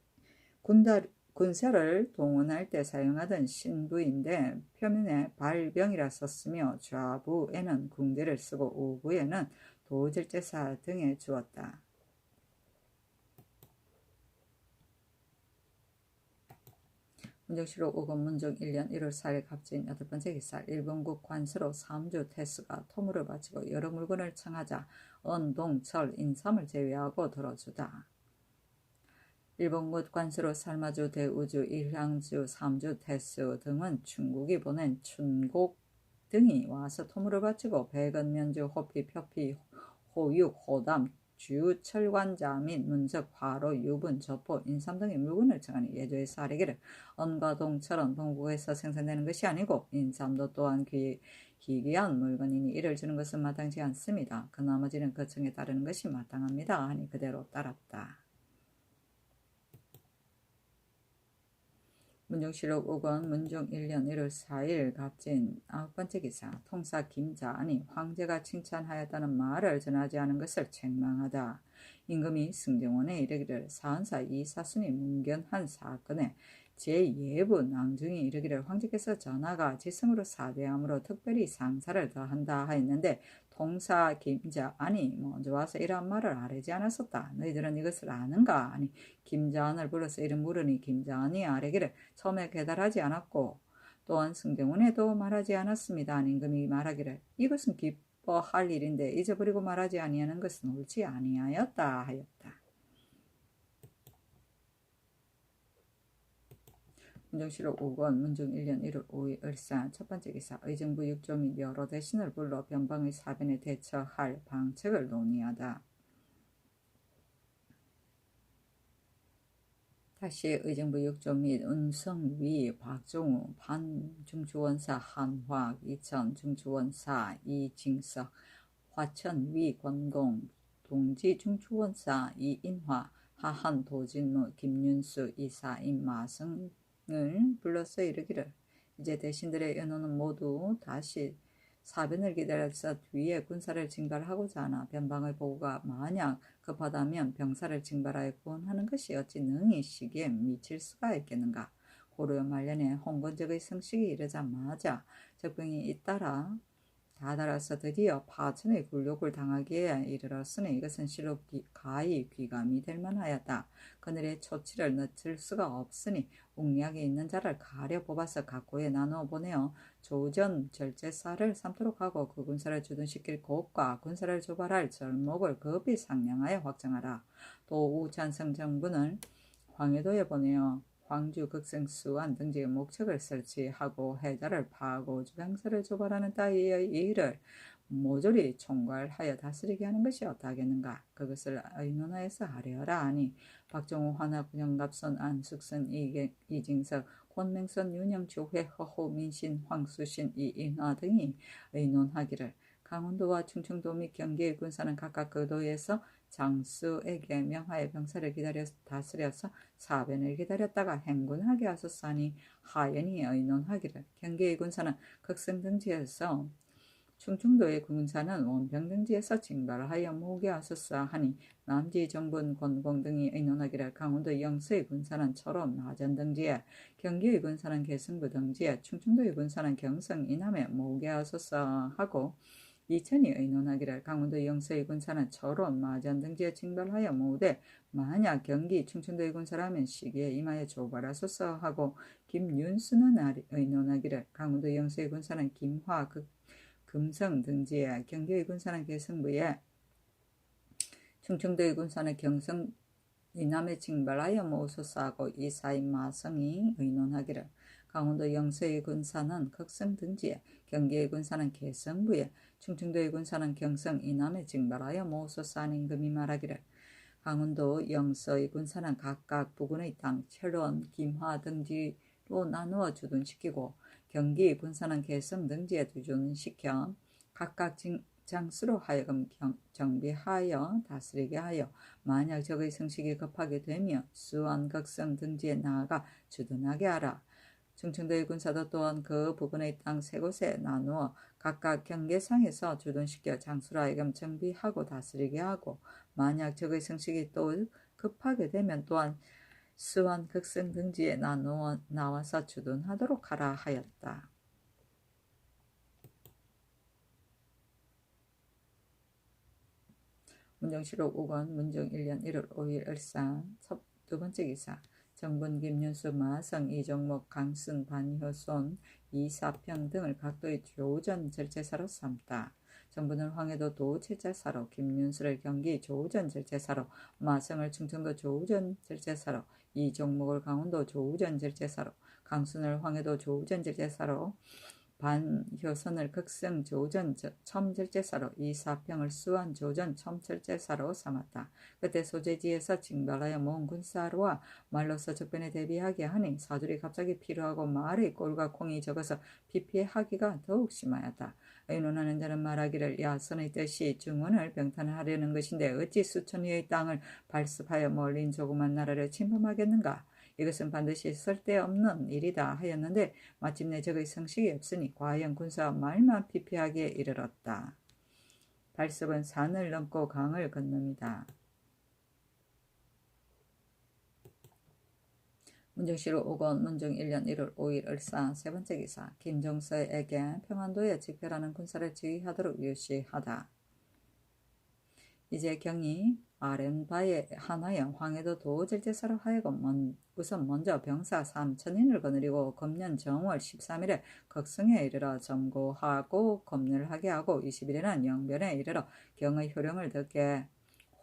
군사를 동원할 때 사용하던 신부인데 표면에 발병이라 썼으며 좌부에는 궁제를 쓰고 우부에는 도질제사 등에 주었다. 문정실록 5권 문종 1년 1월 4일 갑진 8번째 기사. 일본국 관서로 삼주 태수가 토물을 바치고 여러 물건을 청하자 은, 동, 철, 인삼을 제외하고 들어주다. 일본국 관서로 살마주, 대우주, 일향주, 삼주 태수 등은 중국이 보낸 춘곡 등이 와서 토물을 바치고 백은, 면주, 호피, 표피, 호육, 호담, 주, 철관자 및 문석, 화로, 유분, 저포, 인삼 등의 물건을 청하니 예조에서 아뢰기를 언과 동철은 동국에서 생산되는 것이 아니고 인삼도 또한 기귀한 물건이니 이를 주는 것은 마땅치 않습니다. 그 나머지는 그 청에 따르는 것이 마땅합니다. 하니 그대로 따랐다. 문정실록 5권 문종 1년 1월 4일 갑진 9번째 기사. 통사 김자 아니 황제가 칭찬하였다는 말을 전하지 않은 것을 책망하다. 임금이 승정원에 이르기를 사헌사 이사순이 문견한 사건에 제 예부 낭중이 이르기를 황제께서 전하가 지성으로 사대함으로 특별히 상사를 더한다 하였는데 통사 김자 아니 먼저 와서 이러한 말을 아뢰지 않았었다. 너희들은 이것을 아는가? 아니 김자한을 불러서 이름 물으니 김자한이 아뢰기를 처음에 계달하지 않았고 또한 승정원에도 말하지 않았습니다. 아니 임금이 말하기를 이것은 기뻐할 일인데 잊어버리고 말하지 아니하는 것은 옳지 아니하였다 하였다. 문정실록 5권 문종 1년 1월 5일 을사 첫번째 기사. 의정부 6조 및 여러 대신을 불러 변방의 사변에 대처할 방책을 논의하다. 다시 의정부 6조 및 은성위, 박종우, 반중추원사 한화학, 이천 중추원사 이징석, 화천위 권공, 동지중추원사 이인화, 하한 도진무, 김윤수, 이사임 마승 을 불러서 이르기를 이제 대신들의 연호는 모두 다시 사변을 기다려서 뒤에 군사를 징발하고자 하나 변방의 보고가 만약 급하다면 병사를 징발하여 구원하는 것이 어찌 능히 시기에 미칠 수가 있겠는가. 고려 말년에 홍건적의 성식이 이르자마자 적병이 잇따라 다달아서 드디어 파천의 굴욕을 당하기에 이르렀으니 이것은 실로 가히 귀감이 될 만하였다. 그늘의 초치를 늦출 수가 없으니 웅리하게 있는 자를 가려 뽑아서 각고에 나누어 보내어 조전 절제사를 삼도록 하고 그 군사를 주둔시킬 곳과 군사를 조발할 절목을 급히 상량하여 확정하라. 또 우찬성 정군을 황해도에 보내어 광주 극성수안 등지의 목척을 설치하고 해자를 파하고 주병사를 조발하는 따위의 일을 모조리 총괄하여 다스리게 하는 것이 어떠하겠는가. 그것을 의논하여서 하려라 하니 박정우, 환학, 영갑선, 안숙선, 이징석, 권맹선, 윤영주, 회허호, 민신, 황수신, 이인화 등이 의논하기를 강원도와 충청도 및 경기의 군사는 각각 그 도에서 장수에게 명하여 병사를 기다려 다스려서 사변을 기다렸다가 행군하게 하소서 하니 하연이 의논하기를 경기의 군사는 극성등지에서 충청도의 군사는 원평등지에서 징발하여 모으게 하소서 하니 남지 정분 권공 등이 의논하기를 강원도 영서의 군사는 철원 나전등지에 경기의 군사는 개성부 등지에 충청도의 군사는 경성 이남에 모으게 하소서 하고 이천이 의논하기를 강원도 영서의 군사는 철원, 마전 등지에 징발하여 모으되 만약 경기 충청도의 군사라면 시기에 임하여 조발하소서 하고 김윤수는 의논하기를 강원도 영서의 군사는 김화, 금성 등지에 경기의 군사는 개성부에 충청도의 군사는 경성 이남에 징발하여 모으소서 하고 이사인 마성이 의논하기를 강원도 영서의 군사는 극성 등지에 경기의 군사는 개성부에 충청도의 군사는 경성 이남에 징발하여 모으소서 하는 금이 말하기를 강원도 영서의 군사는 각각 부근의 땅 철원, 김화 등지로 나누어 주둔시키고 경기 군사는 개성 등지에 주둔시켜 각각 장수로 하여금 정비하여 다스리게 하여 만약 적의 성식이 급하게 되며 수원, 극성 등지에 나아가 주둔하게 하라. 충청도의 군사도 또한 그 부근의 땅 세 곳에 나누어 각각 경계상에서 주둔시켜 장수로 하여금 정비하고 다스리게 하고 만약 적의 성식이 또 급하게 되면 또한 수원, 극성 등지에 나와서 주둔하도록 하라 하였다. 문정실록 5권 문정 1년 1월 5일 을상 두 번째 기사 정분 김윤수 마성 이종목 강순 반효손 이사평 등을 각도의 조전 절제사로 삼다. 정분은 황해도 도제자사로 김윤수를 경기 조전 절제사로 마성을 충청도 조전 절제사로 이종목을 강원도 조전 절제사로 강순을 황해도 조전 절제사로 반효선을 극성 조전 첨절제사로 이사평을 수완 조전 첨절제사로 삼았다. 그때 소재지에서 징발하여 모은 군사로와 말로서 적변에 대비하게 하니 사줄이 갑자기 필요하고 말의 꼴과 콩이 적어서 피피하기가 더욱 심하였다. 의논하는 자는 말하기를 야선의 뜻이 중원을 병탄하려는 것인데 어찌 수천리의 땅을 발습하여 멀린 조그만 나라를 침범하겠는가. 이것은 반드시 쓸데없는 일이다 하였는데 마침내 적의 성식이 없으니 과연 군사와 말만 피피하게 이르렀다. 발습은 산을 넘고 강을 건넙니다. 문정시로 5권 문정 1년 1월 5일 을사 세 번째 기사 김정서에게 평안도에 집결하는 군사를 지휘하도록 유시하다. 이제 경이 아렌바에 하나여 황해도 도절제사로 하여금 우선 먼저 병사 3,000인을 거느리고 금년 정월 13일에 극성에 이르러 점고하고 검열을 하게 하고 20일에는 영변에 이르러 경의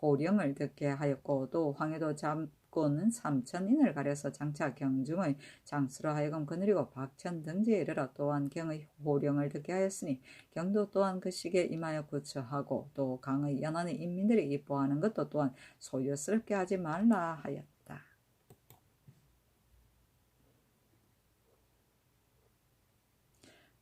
호령을 듣게 하였고 또 황해도 잡고는 3,000인을 가려서 장차 경중의 장수로 하여금 거느리고 박천 등지에 이르러 또한 경의 호령을 듣게 하였으니 경도 또한 그 시기에 임하여 구처하고 또 강의 연안의 인민들이 이뻐하는 것도 또한 소유스럽게 하지 말라 하였다.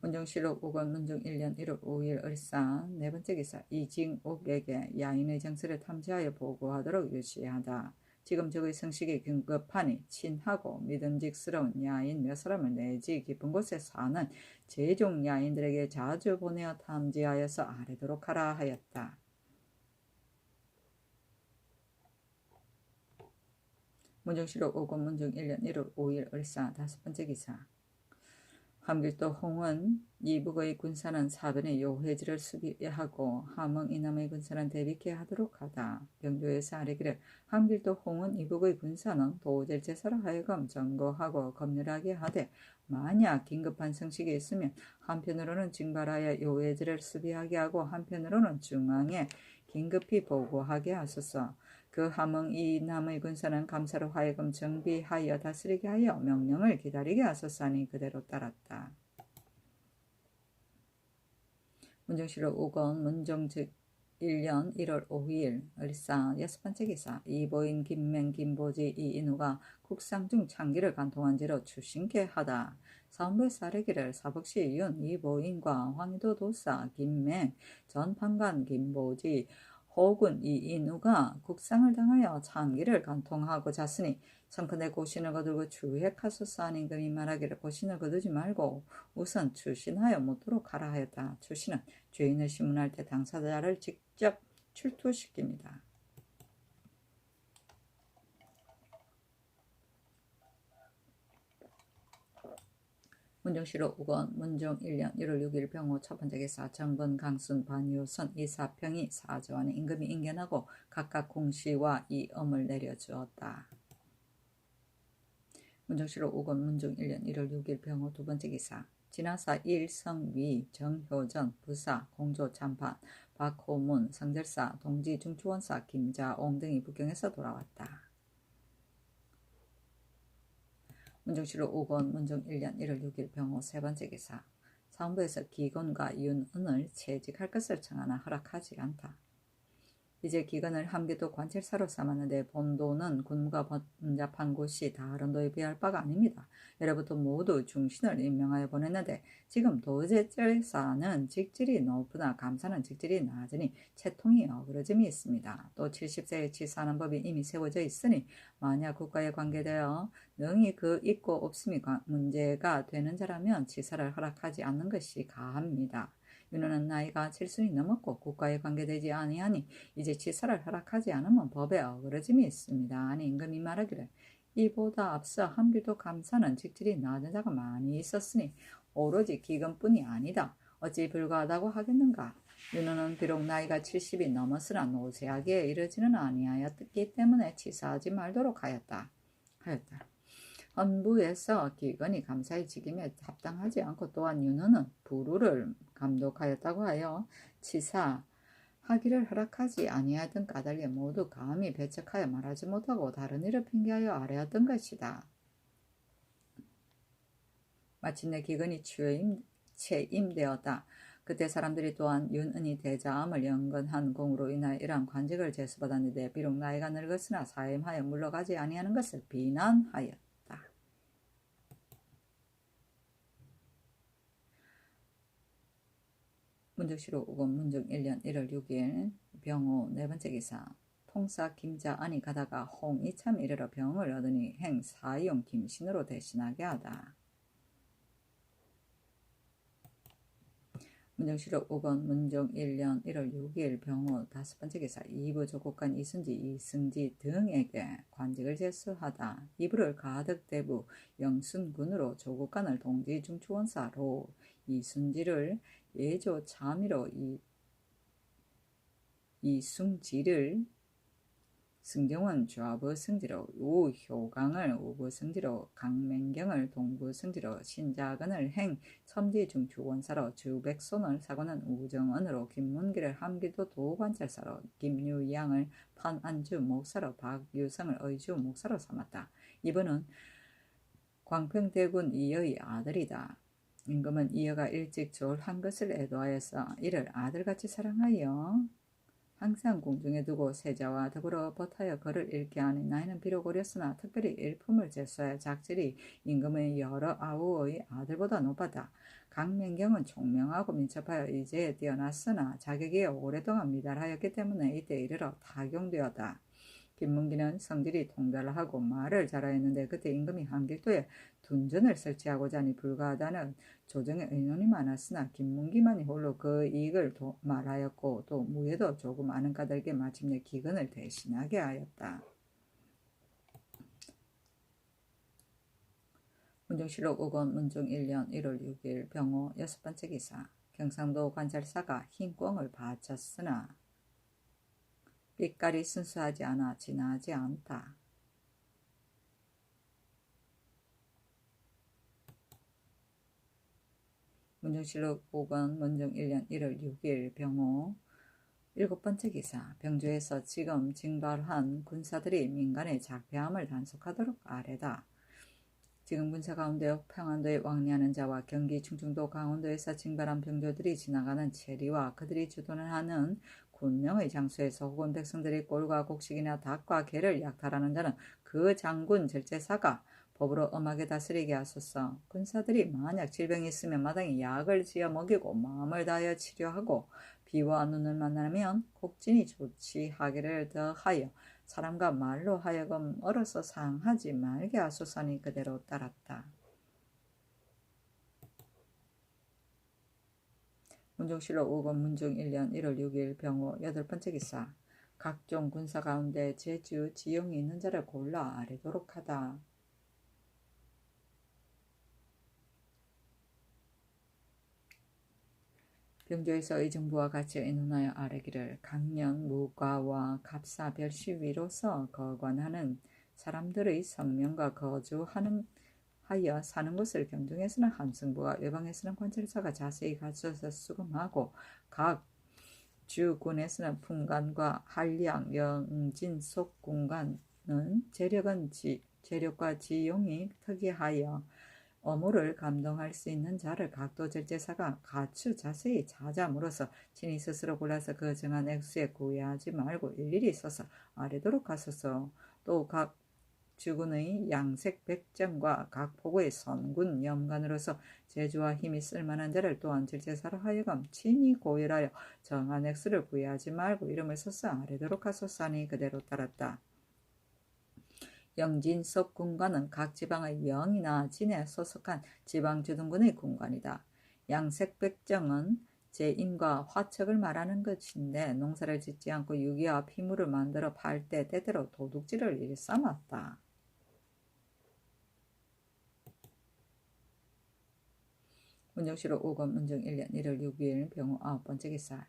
문정실록 5권 문정 1년 1월 5일 을상 네 번째 기사 이징옥에게 야인의 정세를 탐지하여 보고하도록 유시하다. 지금 적의 성식이 긴급하니 친하고 믿음직스러운 야인 몇 사람을 내지 깊은 곳에 사는 제종 야인들에게 자주 보내어 탐지하여서 아뢰도록 하라 하였다. 문정실록 5권 문정 1년 1월 5일 을상 다섯 번째 기사 함길도 홍은 이북의 군사는 사변의 요회지를 수비하고 함흥 이남의 군사는 대비케 하도록 하다. 병조에서 아뢰기를 함길도 홍은 이북의 군사는 도절제사로 하여금 점거하고 검열하게 하되 만약 긴급한 성식이 있으면 한편으로는 징발하여 요회지를 수비하게 하고 한편으로는 중앙에 긴급히 보고하게 하소서. 그 함흥 이남의 군사는 감사로 하여금 정비하여 다스리게 하여 명령을 기다리게 하소서 하니 그대로 따랐다. 문정실록 5권 문정즉 1년 1월 5일 을상 여섯 번째 기사 이보인 김맹 김보지 이인우가 국상 중 창기를 간통한 지로 추신케 하다. 사원부의 사례기를 사복시 윤 이보인과 황희도 도사 김맹 전 판관 김보지 호군 이인우가 국상을 당하여 창기를 간통하고 잤으니 성컨대 고신을 거두고 추획하소서 하니 금이 말하기를 고신을 거두지 말고 우선 추신하여 묻도록 하라 하였다. 추신은 죄인을 심문할 때 당사자를 직접 출두시킵니다. 문정시로 우건 문종 1년 1월 6일 병호 첫 번째 기사 정건 강순 반유선 이 사평이 사저하는 임금이 인견하고 각각 공시와 이 엄을 내려주었다. 문정시로 우건 문종 1년 1월 6일 병호 두 번째 기사 진화사 일성위 정효전 부사 공조 참판 박호문 성절사 동지 중추원사 김자옹 등이 북경에서 돌아왔다. 문정시로 우건 문종 1년 1월 6일 병호 세 번째 기사 사헌부에서 기건과 윤은을 채직할 것을 청하나 허락하지 않다. 이제 기건을 함기도 관찰사로 삼았는데 본도는 군무가 번잡한 곳이 다른 도에 비할 바가 아닙니다. 예로부터 모두 중신을 임명하여 보냈는데 지금 도제절사는 직질이 높으나 감사는 직질이 낮으니 채통이 어그러짐이 있습니다. 또 70세에 치사하는 법이 이미 세워져 있으니 만약 국가에 관계되어 능히 그 있고 없음이 문제가 되는 자라면 치사를 허락하지 않는 것이 가합니다. 윤호는 나이가 7순이 넘었고 국가에 관계되지 아니하니 이제 치사를 허락하지 않으면 법에 어그러짐이 있습니다. 아니 임금이 말하기를 이보다 앞서 함기도 감사는 직질이 낮은 자가 많이 있었으니 오로지 기근뿐이 아니다. 어찌 불가하다고 하겠는가. 윤호는 비록 나이가 70이 넘었으나 노쇠하기에 이르지는 아니하였기 때문에 치사하지 말도록 하였다. 헌부에서 기근이 감사의 직임에 합당하지 않고 또한 윤호는 부루를 감독하였다고 하여 치사하기를 허락하지 아니하던 까닭에 모두 감히 배척하여 말하지 못하고 다른 일을 핑계하여 아뢰었던 것이다. 마침내 기근이 채임되었다. 그때 사람들이 또한 윤은이 대자암을 연건한 공으로 인하여 이러한 관직을 제수받았는데 비록 나이가 늙었으나 사임하여 물러가지 아니하는 것을 비난하였다. 문정시로 우건 문종 1년 1월 6일 병호 네 번째 기사 통사 김자안이 가다가 홍이참 이르러 병을 얻으니 행 사용 김신으로 대신하게 하다. 문정시로 우건 문종 1년 1월 6일 병호 다섯 번째 기사 이부 조국간 이순지 이승지 등에게 관직을 제수하다. 이부를 가덕대부 영순군으로 조국간을 동지 중추원사로 이순지를 예조 참의로 이승지를 승정원 좌부 승지로 우효강을 우부 승지로 강맹경을 동부 승지로 신자근을 행 첨지 중추원사로 주백손을 사고는 우정언으로 김문기를 함기도 도관찰사로 김유양을 판안주 목사로 박유성을 의주 목사로 삼았다. 이분은 광평대군 이여의 아들이다. 임금은 이여가 일찍 졸한 것을 애도하여서 이를 아들같이 사랑하여 항상 궁중에 두고 세자와 더불어 벗하여 글을 읽게 하니 나이는 비록 어렸으나 특별히 일품을 제수하여 작질이 임금의 여러 아우의 아들보다 높았다. 강맹경은 총명하고 민첩하여 이제에 뛰어났으나 자격이 오랫동안 미달하였기 때문에 이때 이르러 타경되었다. 김문기는 성질이 통달하고 말을 잘하였는데 그때 임금이 한길도에 둔전을 설치하고자 하니 불가하다는 조정의 의논이 많았으나 김문기만이 홀로 그 이익을 말하였고 또 무예도 조금 아는 까닭에 마침내 기근을 대신하게 하였다. 문정시록 우건 문종 1년 1월 6일 병호 여섯 번째 기사 경상도 관찰사가 흰 꽁을 바쳤으나 빛깔이 순수하지 않아 진하지 않다. 문정실록 5권 문정 1년 1월 6일 병호 일곱 번째 기사 병조에서 지금 징발한 군사들이 민간의 작폐함을 단속하도록 아뢰다. 지금 군사 가운데 평안도에 왕래하는 자와 경기 충청도 강원도에서 징발한 병조들이 지나가는 체리와 그들이 주둔하는 군명의 장소에서 혹은 백성들이 꼴과 곡식이나 닭과 개를 약탈하는 자는 그 장군 절제사가 법으로 엄하게 다스리게 하소서. 군사들이 만약 질병이 있으면 마땅히 약을 지어 먹이고 마음을 다하여 치료하고 비와 눈을 만나면 곡진이 조치하기를 더하여 사람과 말로 하여금 얼어서 상하지 말게 하소서니 그대로 따랐다. 문종실록 5권 문종 1년 1월 6일 병호 여덟 번째 기사 각종 군사 가운데 재주 지용이 있는 자를 골라 아뢰도록 하다. 병조에서 의정부와 같이 의논하여 아뢰기를 강년 무과와 갑사 별시 위로서 거관하는 사람들의 성명과 거주하는 하여 사는 곳을 경중에서는 함승부가 외방에서는 관찰사가 자세히 갖춰서 수금하고 각 주군에서는 품간과 한량, 영진, 속군간은 재력과 지용이 특이하여 어무를 감동할 수 있는 자를 각도 절제사가 가추 자세히 찾아물어서 친히 스스로 골라서 그 정한 액수에 구애하지 말고 일일이 써서 아뢰도록 하소서. 또 각 주군의 양색 백정과 각 포구의 선군 염관으로서 재주와 힘이 쓸만한 자를 또한 절제사로 하여금 친히 고열하여 정한 액수를 구애하지 말고 이름을 써서 아뢰도록 하소서 하니 그대로 따랐다. 영진석 군관은 각 지방의 영이나 진에 소속한 지방주둔군의 군관이다. 양색백정은 제인과 화척을 말하는 것인데 농사를 짓지 않고 유기와 피물을 만들어 팔 때 때때로 도둑질을 일삼았다. 문정시로 5권 문정 1년 1월 6일 병우 9번째 기사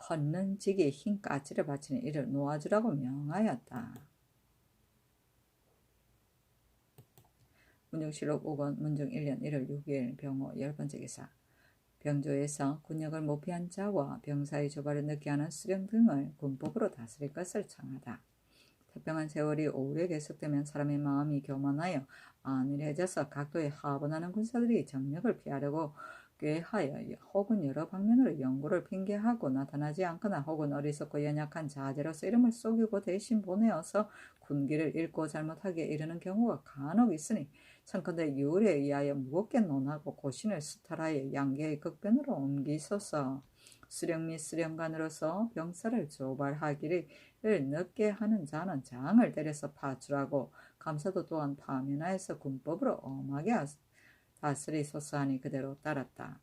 헛는 직에 흰 까치를 바치는 이를 놓아주라고 명하였다. 문정시록 5권 문정 1년 1월 6일 병호 10번째 기사 병조에서 군역을 모피한 자와 병사의 조발을 늦게 하는 수령 등을 군법으로 다스릴 것을 청하다. 태평한 세월이 오래 계속되면 사람의 마음이 교만하여 안일해져서 각도에 하분하는 군사들이 정력을 피하려고 꾀하여 혹은 여러 방면으로 연고를 핑계하고 나타나지 않거나 혹은 어리석고 연약한 자제로서 이름을 속이고 대신 보내어서 군기를 잃고 잘못하게 이르는 경우가 간혹 있으니 청컨대 유월에 의하여 무겁게 논하고 고신을 수탈하여 양계의 극변으로 옮기소서. 수령 및 수령관으로서 병사를 조발하기를 늦게 하는 자는 장을 때려서 파출하고 감사도 또한 파면하여서 군법으로 엄하게 다스리소서 하니 그대로 따랐다.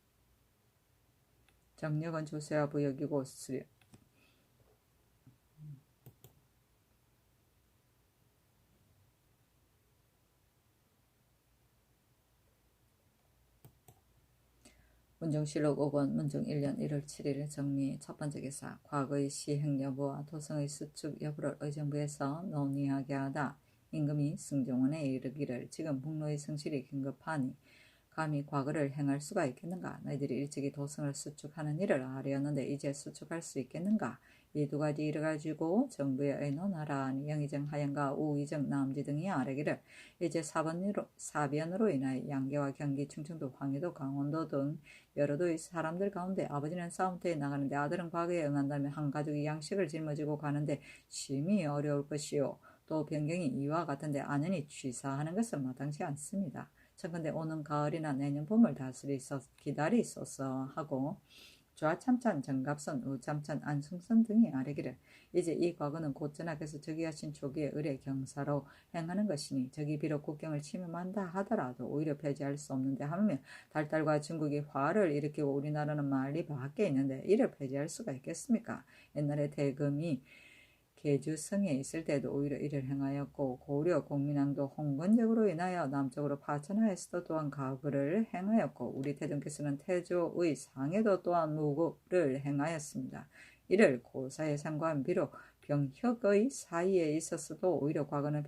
정력은 조세와 부역이고 수령 문정실록 5권 문정 1년 1월 7일 정리 첫번째 기사 과거의 시행 여부와 도성의 수축 여부를 의정부에서 논의하게 하다 임금이 승정원에 이르기를 지금 북로의 성실이 긴급하니 감히 과거를 행할 수가 있겠는가? 너희들이 일찍이 도성을 수축하는 일을 아뢰었는데 이제 수축할 수 있겠는가? 이 두 가지 일을 가지고 정부에 의논하라 하니 영의정 하연과 우의정 남지 등이 아뢰기를 이제 사변으로 인하여 양계와 경기, 충청도, 황해도, 강원도 등 여러 도의 사람들 가운데 아버지는 싸움터에 나가는데 아들은 과거에 응한다면 한 가족이 양식을 짊어지고 가는데 심히 어려울 것이요. 또 변경이 이와 같은데 안연히 취사하는 것은 마땅치 않습니다. 청컨대 오는 가을이나 내년 봄을 기다리소서 하고 좌참찬, 정갑선, 우참찬, 안승선 등이 아뢰기를 이제 이 과거는 곧 전하께서 즉위하신 초기의 의례 경사로 행하는 것이니 적이 비록 국경을 침범한다 하더라도 오히려 폐지할 수 없는데 하물며 달달과 중국이 화를 일으키고 우리나라는 말리 밖에 있는데 이를 폐지할 수가 있겠습니까? 옛날에 대금이 계주성에 있을 때도 오히려 이를 행하였고 고려 공민왕도 홍건적으로 인하여 남쪽으로 파천하였어도 또한 가글을 행하였고 우리 태종께서는 태조의 상해도 또한 무고를 행하였습니다. 이를 고사에 상고한 비록 병혁의 사이에 있었어도 오히려 과거는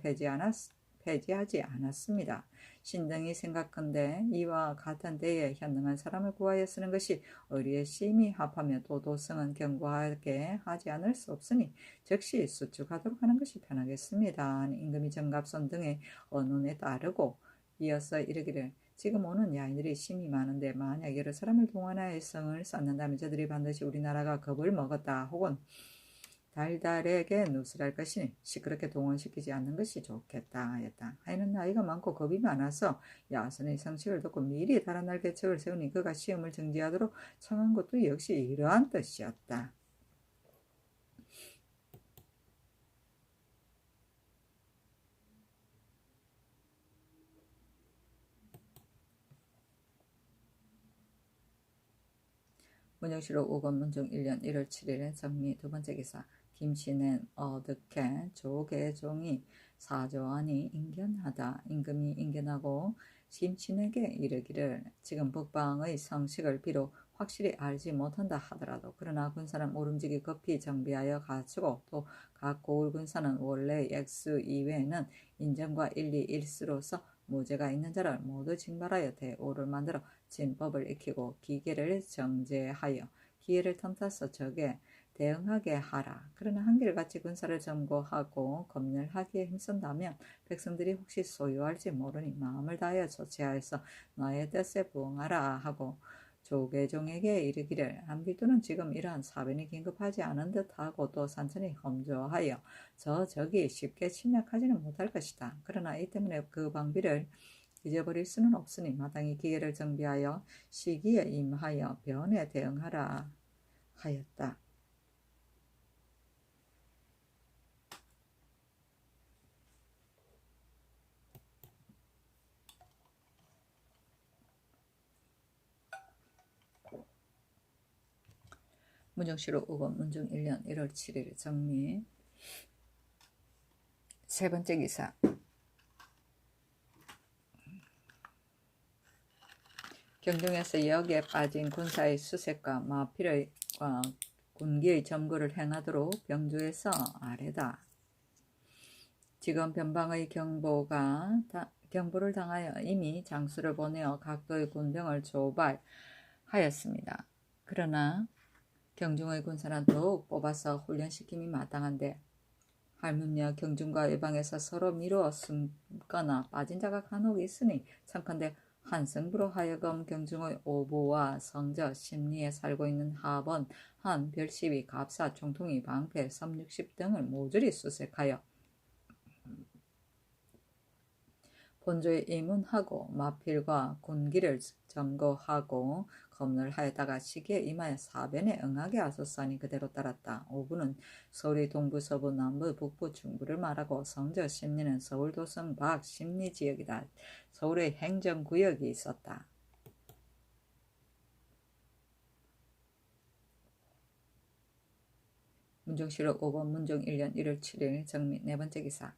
폐지하지 않았습니다. 신등이 생각한데 이와 같은 때에 현능한 사람을 구하여 쓰는 것이 의리에 심히 합하며 또 도성은 견고하게 하지 않을 수 없으니 즉시 수축하도록 하는 것이 편하겠습니다. 임금이 정갑선 등의 언론에 따르고 이어서 이르기를 지금 오는 야인들이 심히 많은데 만약 여러 사람을 동원하여 성을 쌓는다면 저들이 반드시 우리나라가 겁을 먹었다 혹은 달달에게 누설할 것이니 시끄럽게 동원시키지 않는 것이 좋겠다 하였다. 하여는 나이가 많고 겁이 많아서 야선의 성식을 듣고 미리 달아날 계책을 세우니 그가 시험을 정지하도록 청한 것도 역시 이러한 뜻이었다. 문정시록 5권 문정 1년 1월 7일에 정리 두번째 기사 김씨는 어득해 조계종이 사조하니 인견하다. 임금이 인견하고 김씨에게 이르기를 지금 북방의 성식을 비록 확실히 알지 못한다 하더라도 그러나 군사는 모름지기 급히 정비하여 갖추고 또 각 고을 군사는 원래 X 이외에는 인정과 일리 일수로서 무죄가 있는 자를 모두 징발하여 대오를 만들어 진법을 익히고 기계를 정제하여 기회를 틈타서 적에 대응하게 하라. 그러나 한결같이 군사를 점거하고 검열하기에 힘쓴다면 백성들이 혹시 소유할지 모르니 마음을 다하여 조치하여서 나의 뜻에 부응하라 하고 조계종에게 이르기를 한필두는 지금 이러한 사변이 긴급하지 않은 듯하고 또 산천이 험조하여 적이 쉽게 침략하지는 못할 것이다. 그러나 이 때문에 그 방비를 잊어버릴 수는 없으니 마땅히 기계를 정비하여 시기에 임하여 변에 대응하라 하였다. 문정시로 5권 문정 1년 1월 7일 정리. 세 번째 기사. 경중에서 역에 빠진 군사의 수색과 마필의 군기의 점거를 행하도록 병조에서 아래다. 지금 변방의 경보를 당하여 이미 장수를 보내어 각도의 군병을 조발하였습니다. 그러나 경중의 군사는 더욱 뽑아서 훈련시킴이 마땅한데 할문며 경중과 외방에서 서로 미루어 숨거나 빠진 자가 간혹 있으니 참컨대 한승부로 하여금 경중의 오보와 성저, 심리에 살고 있는 하번, 한, 별십이, 갑사, 총통이, 방패, 섬육십 등을 모조리 수색하여 본조에 입문하고 마필과 군기를 점거하고 검열하여다가 시기에 임하여 사변에 응하게 하소서하니 그대로 따랐다. 오부는 서울의 동부, 서부, 남부, 북부, 중부를 말하고 성저, 심리는 서울, 도성, 밖, 심리 지역이다. 서울의 행정구역이 있었다. 문정시록 5권 문정 1년 1월 7일 정미 네 번째 기사.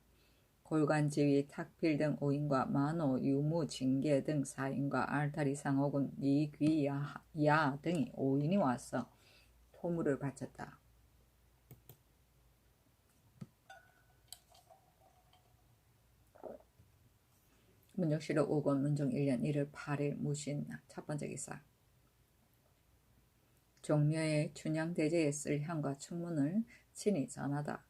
골관지위, 탁필 등 5인과 만호, 유무, 징계 등 4인과 알타리 상호군, 이귀, 야 등이 5인이 와서 토물을 바쳤다. 문정시록 5권 문정 1년 1월 8일 무신 첫 번째 기사. 종묘의 춘향대제에 쓸 향과 충문을 친히 전하다.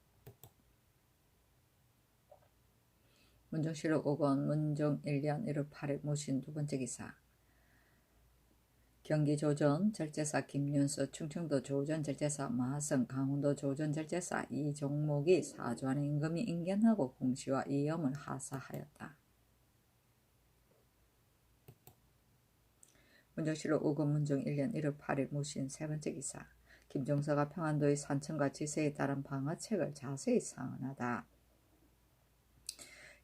문정시록 5권 문정 1년 1월 8일 무신 두 번째 기사. 경기 조전 절제사 김윤수, 충청도 조전 절제사 마하성, 강원도 조전 절제사 이종목이 사주안의 임금이 인견하고 공시와 이염을 하사하였다. 문정시록 5권 문정 1년 1월 8일 무신 세 번째 기사. 김종서가 평안도의 산청과 지세에 따른 방어책을 자세히 상언하다.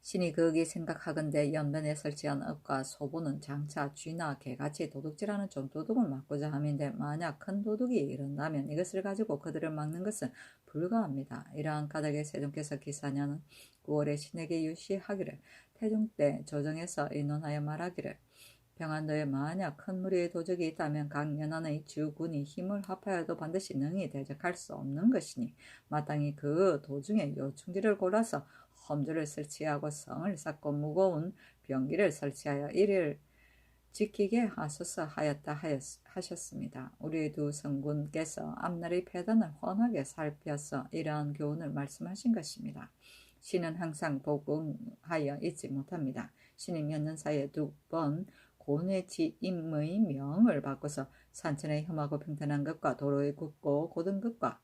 신이 거기 생각하건대 연변에 설치한 업과 소보는 장차 쥐나 개같이 도둑질하는 좀도둑을 막고자 함인데 만약 큰 도둑이 이른다면 이것을 가지고 그들을 막는 것은 불가합니다. 이러한 까닭에 세종께서 기사년은 9월에 신에게 유시하기를 태종 때 조정에서 의논하여 말하기를 평안도에 만약 큰 무리의 도적이 있다면 각 연안의 주군이 힘을 합하여도 반드시 능히 대적할 수 없는 것이니 마땅히 그 도중에 요충지를 골라서 험주를 설치하고 성을 쌓고 무거운 병기를 설치하여 이를 지키게 하소서 하셨습니다. 우리 두 성군께서 앞날의 패단을 훤하게 살펴서 이러한 교훈을 말씀하신 것입니다. 신은 항상 복응하여 잊지 못합니다. 신이 몇 년 사이에 2번 고뇌지임의 명을 바꿔서 산천의 험하고 평탄한 것과 도로의 굽고 고든 것과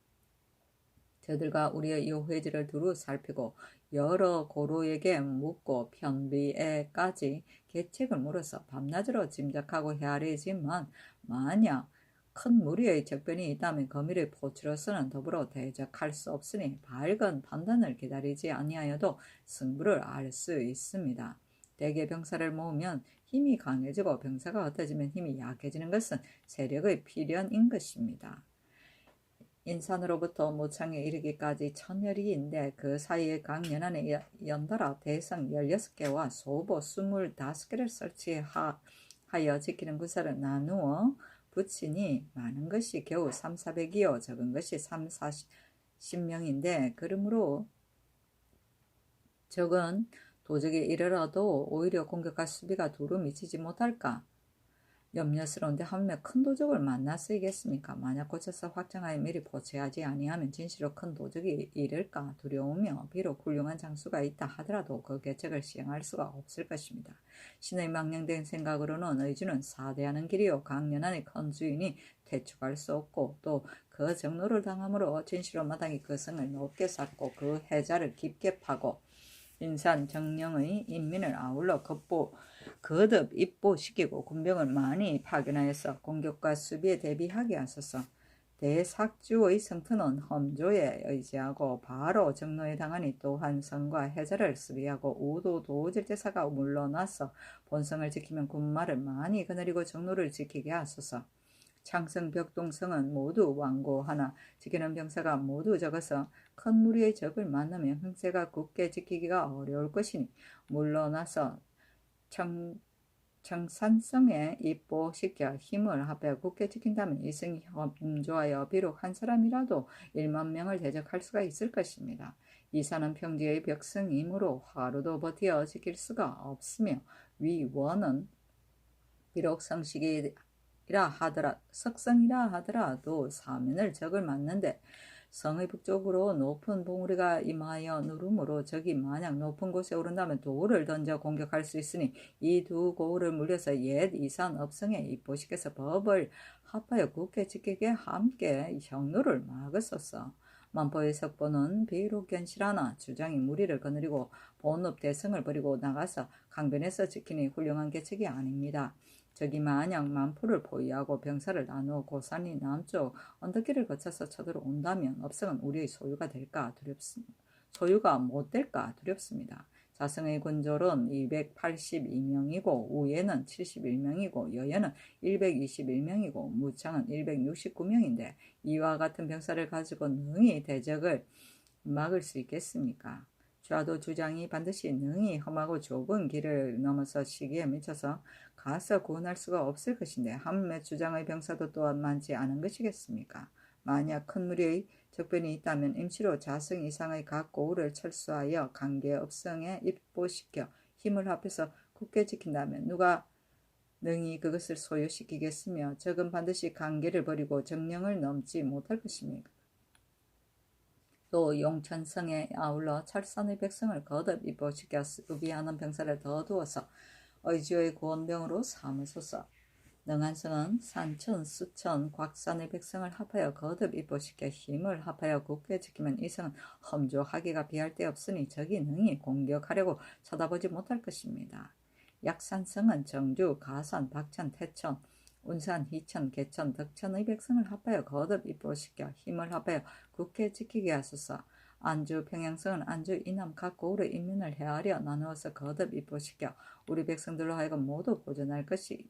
저들과 우리의 요회지를 두루 살피고 여러 고로에게 묻고 편비에까지 계책을 물어서 밤낮으로 짐작하고 헤아리지만 만약 큰 무리의 적변이 있다면 거밀의 포치로서는 더불어 대적할 수 없으니 밝은 판단을 기다리지 아니하여도 승부를 알 수 있습니다. 대개 병사를 모으면 힘이 강해지고 병사가 흩어지면 힘이 약해지는 것은 세력의 필연인 것입니다. 인산으로부터 모창에 이르기까지 1000여리인데 그 사이에 각 연안에 연달아 대성 16개와 소보 25개를 설치하여 지키는 군사를 나누어 부친이 많은 것이 겨우 3, 400이요 적은 것이 3, 40명인데 그러므로 적은 도적이 이르러도 오히려 공격할 수비가 두루 미치지 못할까 염려스러운데 하물며 큰 도적을 만나 쓰이겠습니까? 만약 고쳐서 확정하여 미리 보채하지 아니하면 진실로 큰 도적이 이를까 두려우며 비록 훌륭한 장수가 있다 하더라도 그 계책을 시행할 수가 없을 것입니다. 신의 망령된 생각으로는 의주는 사대하는 길이요 강연한의 큰 주인이 퇴축할 수 없고 또 그 정노를 당함으로 진실로 마땅히 그 성을 높게 쌓고 그 해자를 깊게 파고 인산 정령의 인민을 아울러 거듭 입보시키고 군병을 많이 파견하여서 공격과 수비에 대비하게 하소서. 대삭주의 성토는 험조에 의지하고 바로 정로에 당하니 또한 성과 해자를 수비하고 우도 도질대사가 물러나서 본성을 지키면 군마를 많이 거느리고 정로를 지키게 하소서. 창성 벽동성은 모두 완고하나 지키는 병사가 모두 적어서 큰 무리의 적을 만나면 흥세가 굳게 지키기가 어려울 것이니 물러나서 청산성에 입보시켜 힘을 합해 굳게 지킨다면 이 성이 협조하여 비록 한 사람이라도 1만 명을 대적할 수가 있을 것입니다. 이 산은 평지의 벽성이므로 하루도 버티어 지킬 수가 없으며 위원은 비록 석성이라 하더라도 사면을 적을 맞는데 성의 북쪽으로 높은 봉우리가 임하여 누름으로 적이 만약 높은 곳에 오른다면 돌을 던져 공격할 수 있으니 이 두 고을을 물려서 옛 이산 업성에 입보시켜서 법을 합하여 굳게 지키게 함께 형루를 막으소서. 만포의 석보는 비록 견실하나 주장이 무리를 거느리고 본업 대성을 버리고 나가서 강변에서 지키니 훌륭한 계책이 아닙니다. 적이 만약 만포를 포위하고 병사를 나누어 고산이 남쪽 언덕길을 거쳐서 쳐들어온다면 업성은 우리의 소유가 못 될까 두렵습니다. 자성의 군졸은 282명이고 우예는 71명이고 여예는 121명이고 무창은 169명인데 이와 같은 병사를 가지고 능히 대적을 막을 수 있겠습니까? 좌도 주장이 반드시 능히 험하고 좁은 길을 넘어서 시기에 미쳐서 가서 구원할 수가 없을 것인데 하물며 주장의 병사도 또한 많지 않은 것이겠습니까? 만약 큰 무리의 적변이 있다면 임시로 자성 이상의 각 고을을 철수하여 관계업성에 입보시켜 힘을 합해서 굳게 지킨다면 누가 능히 그것을 소유시키겠으며 적은 반드시 관계를 버리고 정령을 넘지 못할 것입니까? 또 용천성에 아울러 철산의 백성을 거듭 입보시켜 수비하는 병사를 더 두어서 의주의 구원병으로 삼으소서. 능한성은 산천, 수천, 곽산의 백성을 합하여 거듭 입보시켜 힘을 합하여 굳게 지키면 이 성은 험조하기가 비할 데 없으니 적이 능히 공격하려고 쳐다보지 못할 것입니다. 약산성은 정주, 가산, 박천, 태천, 운산, 희천, 개천, 덕천의 백성을 합하여 거듭 입보시켜 힘을 합하여 굳게 지키게 하소서. 안주, 평양성은 안주, 이남 각 고을의 인민을 헤아려 나누어서 거듭 입보시켜 우리 백성들로 하여금 모두 보존할 것이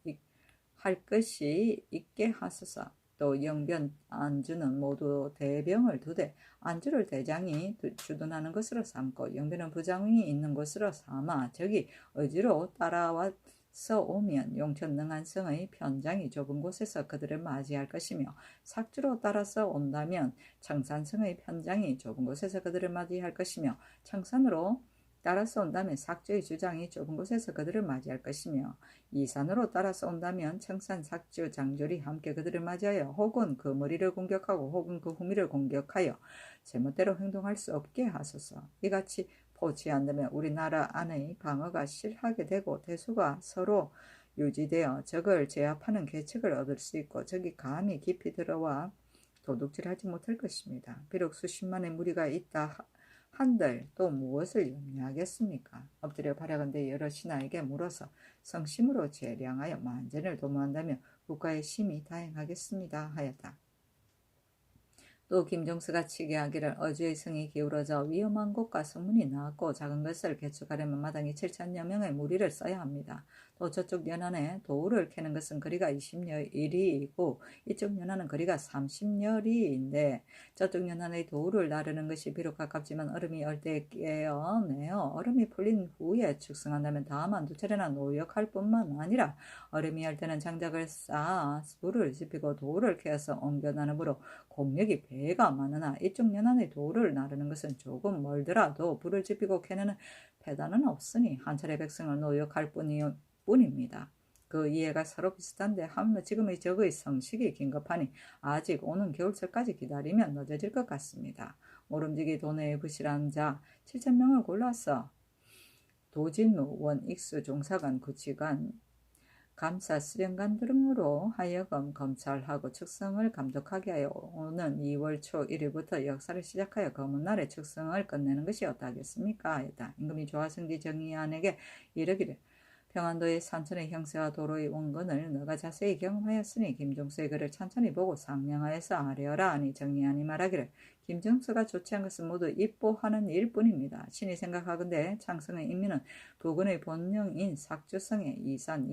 있게 하소서. 또 영변, 안주는 모두 대병을 두되 안주를 대장이 주둔하는 것으로 삼고 영변은 부장이 있는 곳으로 삼아 적이 의지로 따라와서 오면 용천 능한성의 편장이 좁은 곳에서 그들을 맞이할 것이며 삭주로 따라서 온다면 청산성의 편장이 좁은 곳에서 그들을 맞이할 것이며 청산으로 따라서 온다면 삭주의 주장이 좁은 곳에서 그들을 맞이할 것이며 이산으로 따라서 온다면 청산, 삭주, 장졸이 함께 그들을 맞이하여 혹은 그 머리를 공격하고 혹은 그 후미를 공격하여 제멋대로 행동할 수 없게 하소서. 이같이 포치한다면 우리나라 안의 방어가 실하게 되고 대수가 서로 유지되어 적을 제압하는 계책을 얻을 수 있고 적이 감히 깊이 들어와 도둑질하지 못할 것입니다. 비록 수십만의 무리가 있다 한들 또 무엇을 염려하겠습니까? 엎드려 바라건대 여러 신하에게 물어서 성심으로 재량하여 만전을 도모한다며 국가의 심히 다행하겠습니다 하였다. 또 김종수가 치기하기를 어주의 성이 기울어져 위험한 곳과 소문이 나왔고 작은 것을 개축하려면 마당에 7천여 명의 무리를 써야 합니다. 또 저쪽 연안에 도우를 캐는 것은 거리가 20여리이고 이쪽 연안은 거리가 30여리인데 저쪽 연안의 도우를 나르는 것이 비록 가깝지만 얼음이 얼때 깨어내어 얼음이 풀린 후에 축성한다면 다만 두 차례나 노역할 뿐만 아니라 얼음이 할 때는 장작을 쌓아 불을 지피고 도우를 캐어서 옮겨 나누므로 공력이 배가 많으나 이쪽 연안의 도우를 나르는 것은 조금 멀더라도 불을 지피고 캐내는 패단은 없으니 한 차례 백성을 노역할 뿐입니다. 그 이해가 서로 비슷한데 하물며 지금의 적의 성식이 긴급하니 아직 오는 겨울철까지 기다리면 늦어질 것 같습니다. 모름지기 도내에 부실한 자 7,000명을 골라서 도진무, 원익수, 종사관, 구치관, 감사, 수령관 등으로 하여금 검찰하고 축성을 감독하게 하여 오는 2월 초 1일부터 역사를 시작하여 검은날에 축성을 끝내는 것이 어떠하겠습니까? 하였다. 임금이 조화성지 정의안에게 이르기를 평안도의 산천의 형세와 도로의 원건을 너가 자세히 경험하였으니 김종수의 글을 천천히 보고 상냥하여서 아뢰어라 하니 정의안이 말하기를 김종수가 조치한 것은 모두 입보하는 일뿐입니다. 신이 생각하건대 창성의 인민은 부근의 본령인 삭주성의 이산,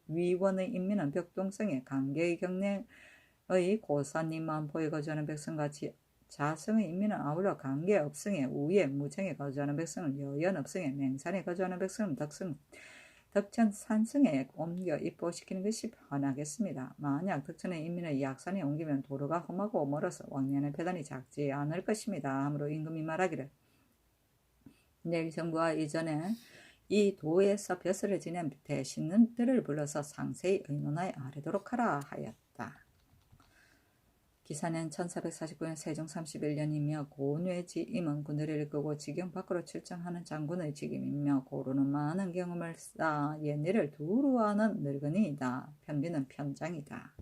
위원의 인민은 벽동성의 강계의 경내의 고산님만 보에 거주하는 백성같이 자성의 인민은 아울러 강계업성의 우에 무정에 거주하는 백성은 여연업성의 맹산에 거주하는 백성은 덕천 산성에 옮겨 입보시키는 것이 편하겠습니다. 만약 덕천의 인민을 약산에 옮기면 도로가 험하고 멀어서 왕년의 배단이 작지 않을 것입니다. 하므로 임금이 말하기를 내일 정부와 이전에 이 도에서 벼슬을 지낸 대신들을 불러서 상세히 의논하여 아뢰도록 하라 하였다. 기사는 1449년 세종 31년이며 고뇌지임은 군대를 이끌고 지경 밖으로 출정하는 장군의 직임이며 고루는 많은 경험을 쌓아 옛일을 두루하는 늙은이이다. 편비는 편장이다.